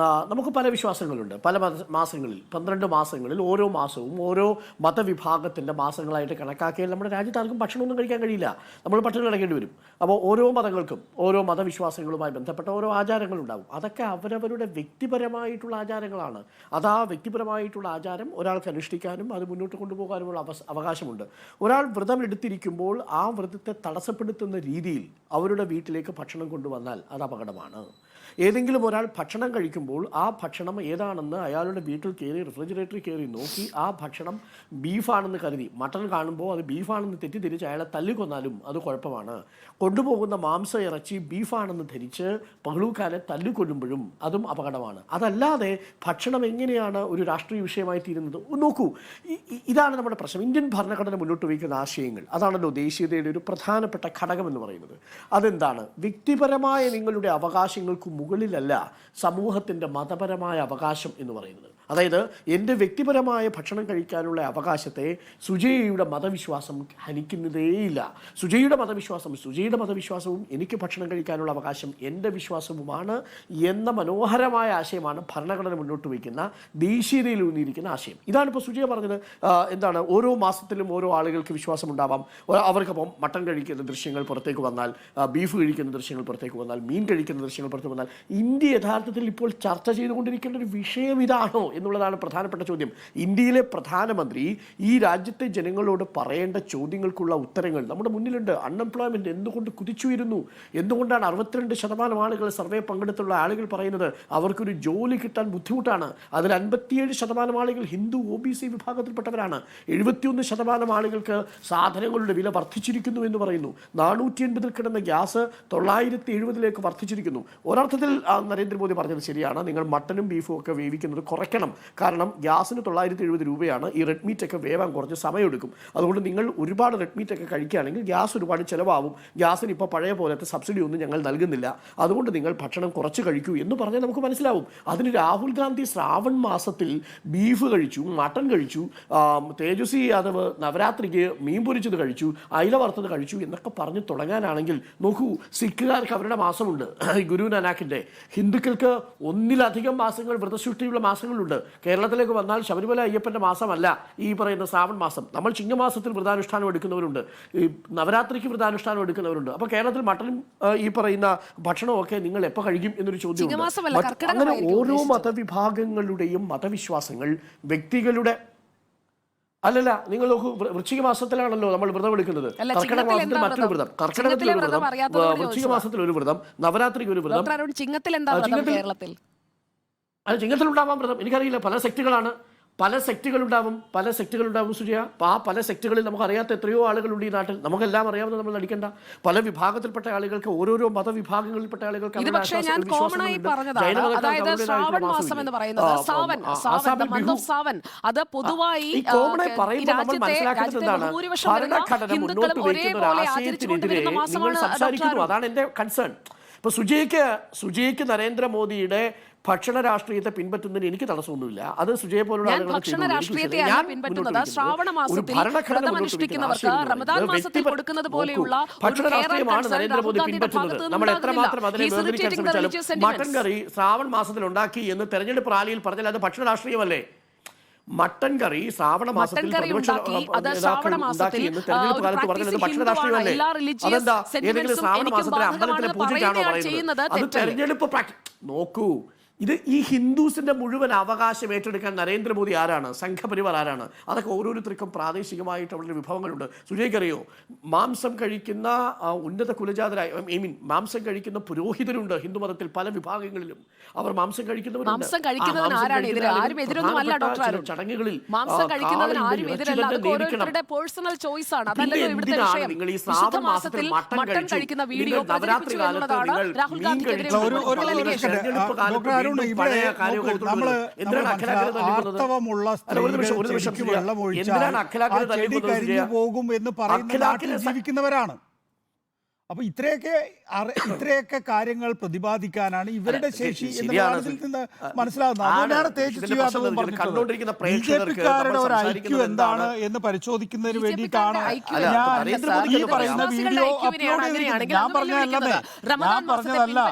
നമുക്ക് പല വിശ്വാസങ്ങളുണ്ട്. പല മാസങ്ങളിൽ 12 മാസങ്ങളിൽ ഓരോ മാസവും ഓരോ മതവിഭാഗത്തിൻ്റെ മാസങ്ങളായിട്ട് കണക്കാക്കിയാൽ നമ്മുടെ രാജ്യത്ത് ആർക്കും ഭക്ഷണമൊന്നും കഴിക്കാൻ കഴിയില്ല. നമ്മൾ പട്ടിണി കിടക്കേണ്ടി വരും. അപ്പോൾ ഓരോ മതങ്ങൾക്കും ഓരോ മതവിശ്വാസങ്ങളുമായി ബന്ധപ്പെട്ട ഓരോ ആചാരങ്ങളുണ്ടാകും. അതൊക്കെ അവരവരുടെ വ്യക്തിപരമായിട്ടുള്ള ആചാരങ്ങളാണ്. ആ വ്യക്തിപരമായിട്ടുള്ള ആചാരം ഒരാൾക്ക് അനുഷ്ഠിക്കാനും അത് മുന്നോട്ട് കൊണ്ടുപോകാനുമുള്ള അവകാശമുണ്ട്. ഒരാൾ വ്രതം എടുത്തിരിക്കുമ്പോൾ ആ വ്രതത്തെ തടസ്സപ്പെടുത്തുന്ന രീതിയിൽ അവരുടെ വീട്ടിലേക്ക് ഭക്ഷണം കൊണ്ടുവന്നാൽ അത് അപകടമാണ്. ഏതെങ്കിലും ഒരാൾ ഭക്ഷണം കഴിക്കുമ്പോൾ ആ ഭക്ഷണം ഏതാണെന്ന് അയാളുടെ വീട്ടിൽ കയറി റെഫ്രിജറേറ്ററിൽ കയറി നോക്കി ആ ഭക്ഷണം ബീഫാണെന്ന് കരുതി മട്ടൺ കാണുമ്പോൾ അത് ബീഫാണെന്ന് തെറ്റിദ്ധരിച്ച് അയാളെ തല്ലിക്കൊന്നാലും അത് കുഴപ്പമാണ്. കൊണ്ടുപോകുന്ന മാംസ ഇറച്ചി ബീഫാണെന്ന് ധരിച്ച് പഹ്ലൂക്കാനെ തല്ലിക്കൊല്ലുമ്പോഴും അതും അപകടമാണ്. അതല്ലാതെ ഭക്ഷണം എങ്ങനെയാണ് ഒരു രാഷ്ട്രീയ വിഷയമായി തീരുന്നത്? നോക്കൂ, ഇതാണ് നമ്മുടെ പ്രശ്നം. ഇന്ത്യൻ ഭരണഘടന മുന്നോട്ട് വയ്ക്കുന്ന ആശയങ്ങൾ അതാണല്ലോ ദേശീയതയുടെ ഒരു പ്രധാനപ്പെട്ട ഘടകം എന്ന് പറയുന്നത്. അതെന്താണ്? വ്യക്തിപരമായ നിങ്ങളുടെ അവകാശങ്ങൾക്ക് മുകളിലല്ല സമൂഹത്തിൻ്റെ മതപരമായ അവകാശം എന്ന് പറയുന്നത്. അതായത് എൻ്റെ വ്യക്തിപരമായ ഭക്ഷണം കഴിക്കാനുള്ള അവകാശത്തെ സുജയയുടെ മതവിശ്വാസം ഹനിക്കുന്നതേയില്ല. സുജയയുടെ മതവിശ്വാസവും എനിക്ക് ഭക്ഷണം കഴിക്കാനുള്ള അവകാശം എൻ്റെ വിശ്വാസവുമാണ് എന്ന മനോഹരമായ ആശയമാണ് ഭരണഘടന മുന്നോട്ട് വയ്ക്കുന്ന ദേശീയതയിൽ ഊന്നിയിരിക്കുന്ന ആശയം. ഇതാണിപ്പോൾ സുജയ പറഞ്ഞത്. എന്താണ്? ഓരോ മാസത്തിലും ഓരോ ആളുകൾക്ക് വിശ്വാസം ഉണ്ടാവാം. അവർക്കപ്പം മട്ടൺ കഴിക്കുന്ന ദൃശ്യങ്ങൾ പുറത്തേക്ക് വന്നാൽ, ബീഫ് കഴിക്കുന്ന ദൃശ്യങ്ങൾ പുറത്തേക്ക് വന്നാൽ, മീൻ കഴിക്കുന്ന ദൃശ്യങ്ങൾ പുറത്തേക്ക് വന്നാൽ ഇന്ത്യ യഥാർത്ഥത്തിൽ ഇപ്പോൾ ചർച്ച ചെയ്തുകൊണ്ടിരിക്കേണ്ട ഒരു വിഷയം ഇതാണോ എന്നുള്ളതാണ് പ്രധാനപ്പെട്ട ചോദ്യം. ഇന്ത്യയിലെ പ്രധാനമന്ത്രി ഈ രാജ്യത്തെ ജനങ്ങളോട് പറയേണ്ട ചോദ്യങ്ങൾക്കുള്ള ഉത്തരങ്ങൾ നമ്മുടെ മുന്നിലുണ്ട്. അൺഎംപ്ലോയ്മെന്റ് എന്തുകൊണ്ട് കുതിച്ചുയരുന്നു? എന്തുകൊണ്ടാണ് 62% ആളുകൾ സർവേ പങ്കെടുത്തുള്ള ആളുകൾ പറയുന്നത് അവർക്കൊരു ജോലി കിട്ടാൻ ബുദ്ധിമുട്ടാണ്? അതിൽ 57% ആളുകൾ ഹിന്ദു OBC വിഭാഗത്തിൽപ്പെട്ടവരാണ്. 71% ആളുകൾക്ക് സാധനങ്ങളുടെ വില വർദ്ധിച്ചിരിക്കുന്നു എന്ന് പറയുന്നു. 480 കിടന്ന ഗ്യാസ് 970 വർദ്ധിച്ചിരിക്കുന്നു. ഒരർത്ഥത്തിൽ നരേന്ദ്രമോദി പറഞ്ഞത് ശരിയാണ്. നിങ്ങൾ മട്ടനും ബീഫും ഒക്കെ വേവിക്കുന്നത് കുറയ്ക്കണം. കാരണം ഗ്യാസിന് 970 രൂപയാണ്. ഈ റെഡ് മീറ്റ് ഒക്കെ വേവാൻ കുറച്ച് സമയമെടുക്കും. അതുകൊണ്ട് നിങ്ങൾ ഒരുപാട് റെഡ് മീറ്റ് ഒക്കെ കഴിക്കുകയാണെങ്കിൽ ഗ്യാസ് ഒരുപാട് ചിലവാകും. ഗ്യാസിന് ഇപ്പോൾ പഴയ പോലത്തെ സബ്സിഡി ഒന്നും ഞങ്ങൾ നൽകുന്നില്ല. അതുകൊണ്ട് നിങ്ങൾ ഭക്ഷണം കുറച്ച് കഴിക്കൂ എന്ന് പറഞ്ഞാൽ നമുക്ക് മനസ്സിലാവും. അതിന് രാഹുൽ ഗാന്ധി ശ്രാവൺ മാസത്തിൽ ബീഫ് കഴിച്ചു, മട്ടൺ കഴിച്ചു, തേജസ്വി യാദവ് നവരാത്രിക്ക് മീൻ പൊരിച്ചത് കഴിച്ചു, അയില വറുത്തത് കഴിച്ചു എന്നൊക്കെ പറഞ്ഞ് തുടങ്ങാനാണെങ്കിൽ നോക്കൂ, സിഖുകാർക്ക് അവരുടെ മാസമുണ്ട്, ഗുരു നാനാക്കിൻ്റെ. ഹിന്ദുക്കൾക്ക് ഒന്നിലധികം മാസങ്ങൾ വ്രതസൃഷ്ടിയുള്ള മാസങ്ങളുണ്ട്. കേരളത്തിലേക്ക് വന്നാൽ ശബരിമല അയ്യപ്പൻ്റെ മാസമല്ല ഈ പറയുന്ന ശ്രാവൺ മാസം. നമ്മൾ ചിങ്ങമാസത്തിൽ വ്രതാനുഷ്ഠാനം എടുക്കുന്നവരുണ്ട്, ഈ നവരാത്രിക്ക് വ്രതാനുഷ്ഠാനം എടുക്കുന്നവരുണ്ട്. അപ്പോൾ കേരളത്തിൽ മട്ടനും ഈ പറയുന്ന ഭക്ഷണമൊക്കെ നിങ്ങൾ എപ്പോൾ കഴിക്കും എന്നൊരു ചോദ്യമുണ്ട്. അങ്ങനെ ഓരോ മതവിഭാഗങ്ങളുടെയും മതവിശ്വാസങ്ങൾ വ്യക്തികളുടെ അല്ലല്ല. നിങ്ങൾ നോക്കൂ, വൃശ്ചിക മാസത്തിലാണല്ലോ നമ്മൾ വ്രതം എടുക്കുന്നത്. കർക്കിടക മാസത്തിൽ മറ്റൊരു വ്രതം, കർക്കിടകത്തിൽ ഒരു വ്രതം, വൃശ്ചിക മാസത്തിൽ ഒരു വ്രതം, നവരാത്രിക്ക് ഒരു വ്രതം. അത് ചിങ്ങത്തിലുണ്ടാവാൻ വ്രതം എനിക്കറിയില്ല. പല സെക്റ്റുകളുണ്ടാവും സുജയ. അപ്പോൾ ആ പല സെക്റ്റുകളിൽ നമുക്കറിയാത്ത എത്രയോ ആളുകളുണ്ട് ഈ നാട്ടിൽ. നമുക്കെല്ലാം അറിയാവുന്ന നമ്മൾ നടിക്കേണ്ട. പല വിഭാഗത്തിൽപ്പെട്ട ആളുകൾക്ക്, ഓരോരോ മതവിഭാഗങ്ങളിൽപ്പെട്ട ആളുകൾക്ക് ഇത് പക്ഷേ ഞാൻ കോമൺ ആയി പറഞ്ഞതാണ്. അതായത് ശ്രാവൺ മാസം എന്ന് പറയുന്നത് അത് പൊതുവായി ഹിന്ദുക്കളും ഒരേപോലെ ആചരിച്ചുകൊണ്ടിരുന്ന മാസമാണ്. അതാണ് എന്റെ കൺസേൺ. ഇപ്പൊ സുജയ്ക്ക് നരേന്ദ്രമോദിയുടെ ഭക്ഷണ രാഷ്ട്രീയത്തെ പിൻപറ്റുന്നതിന് എനിക്ക് തടസ്സമൊന്നുമില്ല. അത് സുജയെ പോലുള്ള ഭക്ഷണ രാഷ്ട്രീയത്തെ പിൻപറ്റുന്നത് ശ്രാവണ മാസത്തിൽ വ്രതമനുഷ്ഠിക്കുന്നവർക്ക് റമദാൻ മാസത്തിൽ കൊടുക്കുന്നത് പോലെയുള്ള ഭക്ഷണ രാഷ്ട്രീയമാണ് നരേന്ദ്രമോദി പിൻപറ്റുന്നത്. നമ്മൾ എത്രമാത്രം അതിനെ വേർതിരിക്കാൻ ശ്രമിച്ചാലും മട്ടൻ കറി ശ്രാവൺ മാസത്തിൽ ഉണ്ടാക്കി എന്ന് തെരഞ്ഞെടുപ്പ് റാലിയിൽ പറഞ്ഞാൽ അത് ഭക്ഷണ രാഷ്ട്രീയമല്ലേ? മട്ടൻ കറി ശ്രാവണ മാസത്തിൽ മട്ടൻ കറി പ്രതിപക്ഷ ഉണ്ടാക്കി, അത് നേതാക്കൾ ശ്രാവണ മാസത്തിൽ ഉണ്ടാക്കി എന്ന് തെരഞ്ഞെടുപ്പ് കാലത്ത് പറഞ്ഞത് ഭക്ഷണ രാഷ്ട്രീയമല്ലേ? എല്ലാ religious അതെന്താ ഏതെങ്കിലും sentiments-ഉം ശ്രാവണ എനിക്കും മാസത്തിലെ അമ്പലത്തിലെ ബാധകമാണെന്ന് പൂജയ്ക്കാണോ പറയുന്നയാൾ ചെയ്യുന്നത് പറയുന്നത്? അത് തെറ്റല്ലേ? തെരഞ്ഞെടുപ്പ് നോക്കൂ, ഇത് ഈ ഹിന്ദുസിന്റെ മുഴുവൻ അവകാശം ഏറ്റെടുക്കാൻ നരേന്ദ്രമോദി ആരാണ്? സംഘപരിവാർ ആരാണ്? അതൊക്കെ ഓരോരുത്തർക്കും പ്രാദേശികമായിട്ട് അവരുടെ വിഭവങ്ങളുണ്ട്. സുജയ്ക്കറിയോ, മാംസം കഴിക്കുന്ന ഉന്നത കുലജാതരായ മാംസം കഴിക്കുന്ന പുരോഹിതരുണ്ട് ഹിന്ദുമതത്തിൽ പല വിഭാഗങ്ങളിലും. അവർ മാംസം കഴിക്കുന്നവരുണ്ട്. മാംസം കഴിക്കുന്നതിന് ആരാണ് എതിര്? ആരും എതിരൊന്നും അല്ല ഡോക്ടർ അരുൺ. ചടങ്ങുകളിൽ മാംസം കഴിക്കുന്നതിന് ആരും എതിരല്ല. അത് ഓരോരുത്തരുടെ പേഴ്സണൽ ചോയ്സ് ആണ്. അതല്ലല്ലോ ഇവിടുത്തെ വിഷയം. നിങ്ങൾ ഈ വിശുദ്ധ ശ്രാവണ മാസത്തിൽ മാസത്തിൽ മട്ടൻ കഴിക്കുന്ന വീഡിയോ നവരാത്രി പ്രചരിപ്പിച്ചു കാലത്ത് എന്നുള്ളതാണ് നിങ്ങൾ രാഹുൽ മീൻ ഗാന്ധിക്കെതിരെ കഴിക്കുന്ന ഡോക്ടർ അരുൺ, ഇവിടെ നമ്മള് ആർത്തവമുള്ള സ്ത്രീകൾ ചെടിക്ക് വെള്ളം ഒഴിച്ചാൽ ആ ചെടി കരിഞ്ഞു പോകും എന്ന് പറയുന്ന നാട്ടിൽ ജീവിക്കുന്നവരാണ്. അപ്പൊ ഇത്രയൊക്കെ കാര്യങ്ങൾ പ്രതിപാദിക്കാനാണ് ഇവരുടെ ശേഷി എന്നതിൽ നിന്ന് മനസ്സിലാകുന്നത്. അതുകൊണ്ടാണ് തേജസ്വി യാദവ് പറഞ്ഞിട്ടുള്ളത് ബിജെപിക്കാരുടെ ഒരു ഐക്യു എന്താണ് എന്ന് പരിശോധിക്കുന്നതിന് വേണ്ടിയിട്ടാണ് ഞാൻ ഈ പറയുന്ന വീഡിയോ അപ്ലോഡ് ചെയ്തിരിക്കുന്നത്. ഞാൻ പറഞ്ഞതല്ലേ, ഞാൻ പറഞ്ഞതല്ല.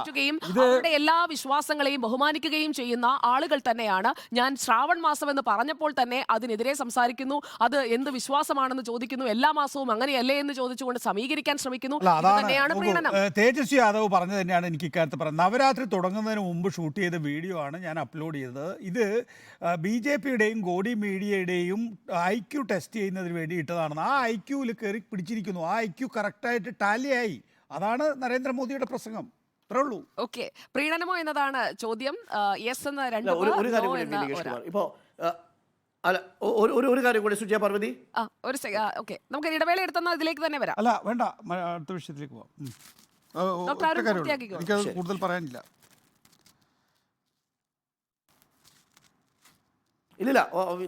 ഇത് അവരുടെ എല്ലാ വിശ്വാസങ്ങളെയും ബഹുമാനിക്കുകയും ചെയ്യുന്ന ആളുകൾ തന്നെയാണ്. ഞാൻ ശ്രാവൺ മാസം എന്ന് പറഞ്ഞപ്പോൾ തന്നെ അതിനെതിരെ സംസാരിക്കുന്നു. അത് എന്ത് വിശ്വാസമാണെന്ന് ചോദിക്കുന്നു. എല്ലാ മാസവും അങ്ങനെയല്ലേ എന്ന് ചോദിച്ചുകൊണ്ട് സമീകരിക്കാൻ ശ്രമിക്കുന്നു. തേജസ്വി യാദവ് പറഞ്ഞു തന്നെയാണ് എനിക്ക് ഇക്കാര്യത്തിൽ പറയുന്നത്. നവരാത്രി തുടങ്ങുന്നതിന് മുമ്പ് ഷൂട്ട് ചെയ്ത വീഡിയോ ആണ് ഞാൻ അപ്ലോഡ് ചെയ്തത്. ഇത് BJPയുടെയും ഗോഡി മീഡിയയുടെയും IQ ടെസ്റ്റ് ചെയ്യുന്നതിന് വേണ്ടി ഇട്ടതാണെന്ന്. ആ IQവിൽ കയറി പിടിച്ചിരിക്കുന്നു. ആ IQ കറക്റ്റായിട്ട് ടാലിയായി. അതാണ് നരേന്ദ്രമോദിയുടെ പ്രസംഗം. അത്രേ ഉള്ളൂ. ഓക്കെ, പ്രീണനമോ എന്നതാണ് ചോദ്യം. യെസ് എന്ന രണ്ട് ഒരു കാര്യം ഇപ്പോ അല്ല ഒരു കാര്യം കൂടി സുജയ പാർവതി, ഓക്കെ, നമുക്ക് ഇടവേള എടുത്തെന്നാൽ ഇതിലേക്ക് തന്നെ വരാം. അല്ല വേണ്ട, അടുത്ത വിഷയത്തിലേക്ക് പോവാം. എനിക്കത് കൂടുതൽ പറയാനില്ല. ഇല്ല,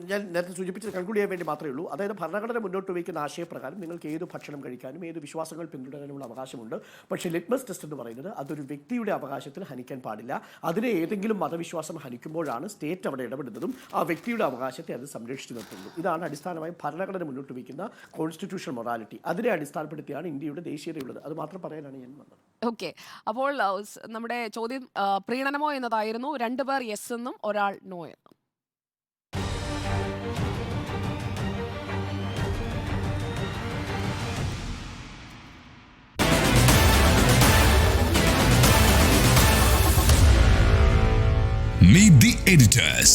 ഞാൻ നേരത്തെ സൂചിപ്പിച്ചത് കൺക്ലൂഡ് ചെയ്യാൻ വേണ്ടി മാത്രമേ ഉള്ളൂ. അതായത് ഭരണഘടന മുന്നോട്ട് വയ്ക്കുന്ന ആശയപ്രകാരം നിങ്ങൾക്ക് ഏത് ഭക്ഷണം കഴിക്കാനും ഏത് വിശ്വാസങ്ങൾ പിന്തുടരാനുമുള്ള അവകാശമുണ്ട്. പക്ഷേ ലിറ്റ്മസ് ടെസ്റ്റ് എന്ന് പറയുന്നത് അതൊരു വ്യക്തിയുടെ അവകാശത്തിൽ ഹനിക്കാൻ പാടില്ല. അതിനെ ഏതെങ്കിലും മതവിശ്വാസം ഹനിക്കുമ്പോഴാണ് സ്റ്റേറ്റ് അവിടെ ഇടപെടുന്നതും ആ വ്യക്തിയുടെ അവകാശത്തെ അത് സംരക്ഷിച്ചു നിർത്തുന്നു. ഇതാണ് അടിസ്ഥാനമായി ഭരണഘടന മുന്നോട്ട് വയ്ക്കുന്ന കോൺസ്റ്റിറ്റ്യൂഷണൽ മൊറാലിറ്റി. അതിനെ അടിസ്ഥാനപ്പെടുത്തിയാണ് ഇന്ത്യയുടെ ദേശീയതയുള്ളത്. അത് മാത്രം പറയാനാണ് ഞാൻ വന്നത്. ഓക്കെ, അപ്പോൾ നമ്മുടെ ചോദ്യം പ്രീണനമോ എന്നതായിരുന്നു. രണ്ടുപേർ യെസ് എന്നും ഒരാൾ നോ എന്നും. Meet the editors.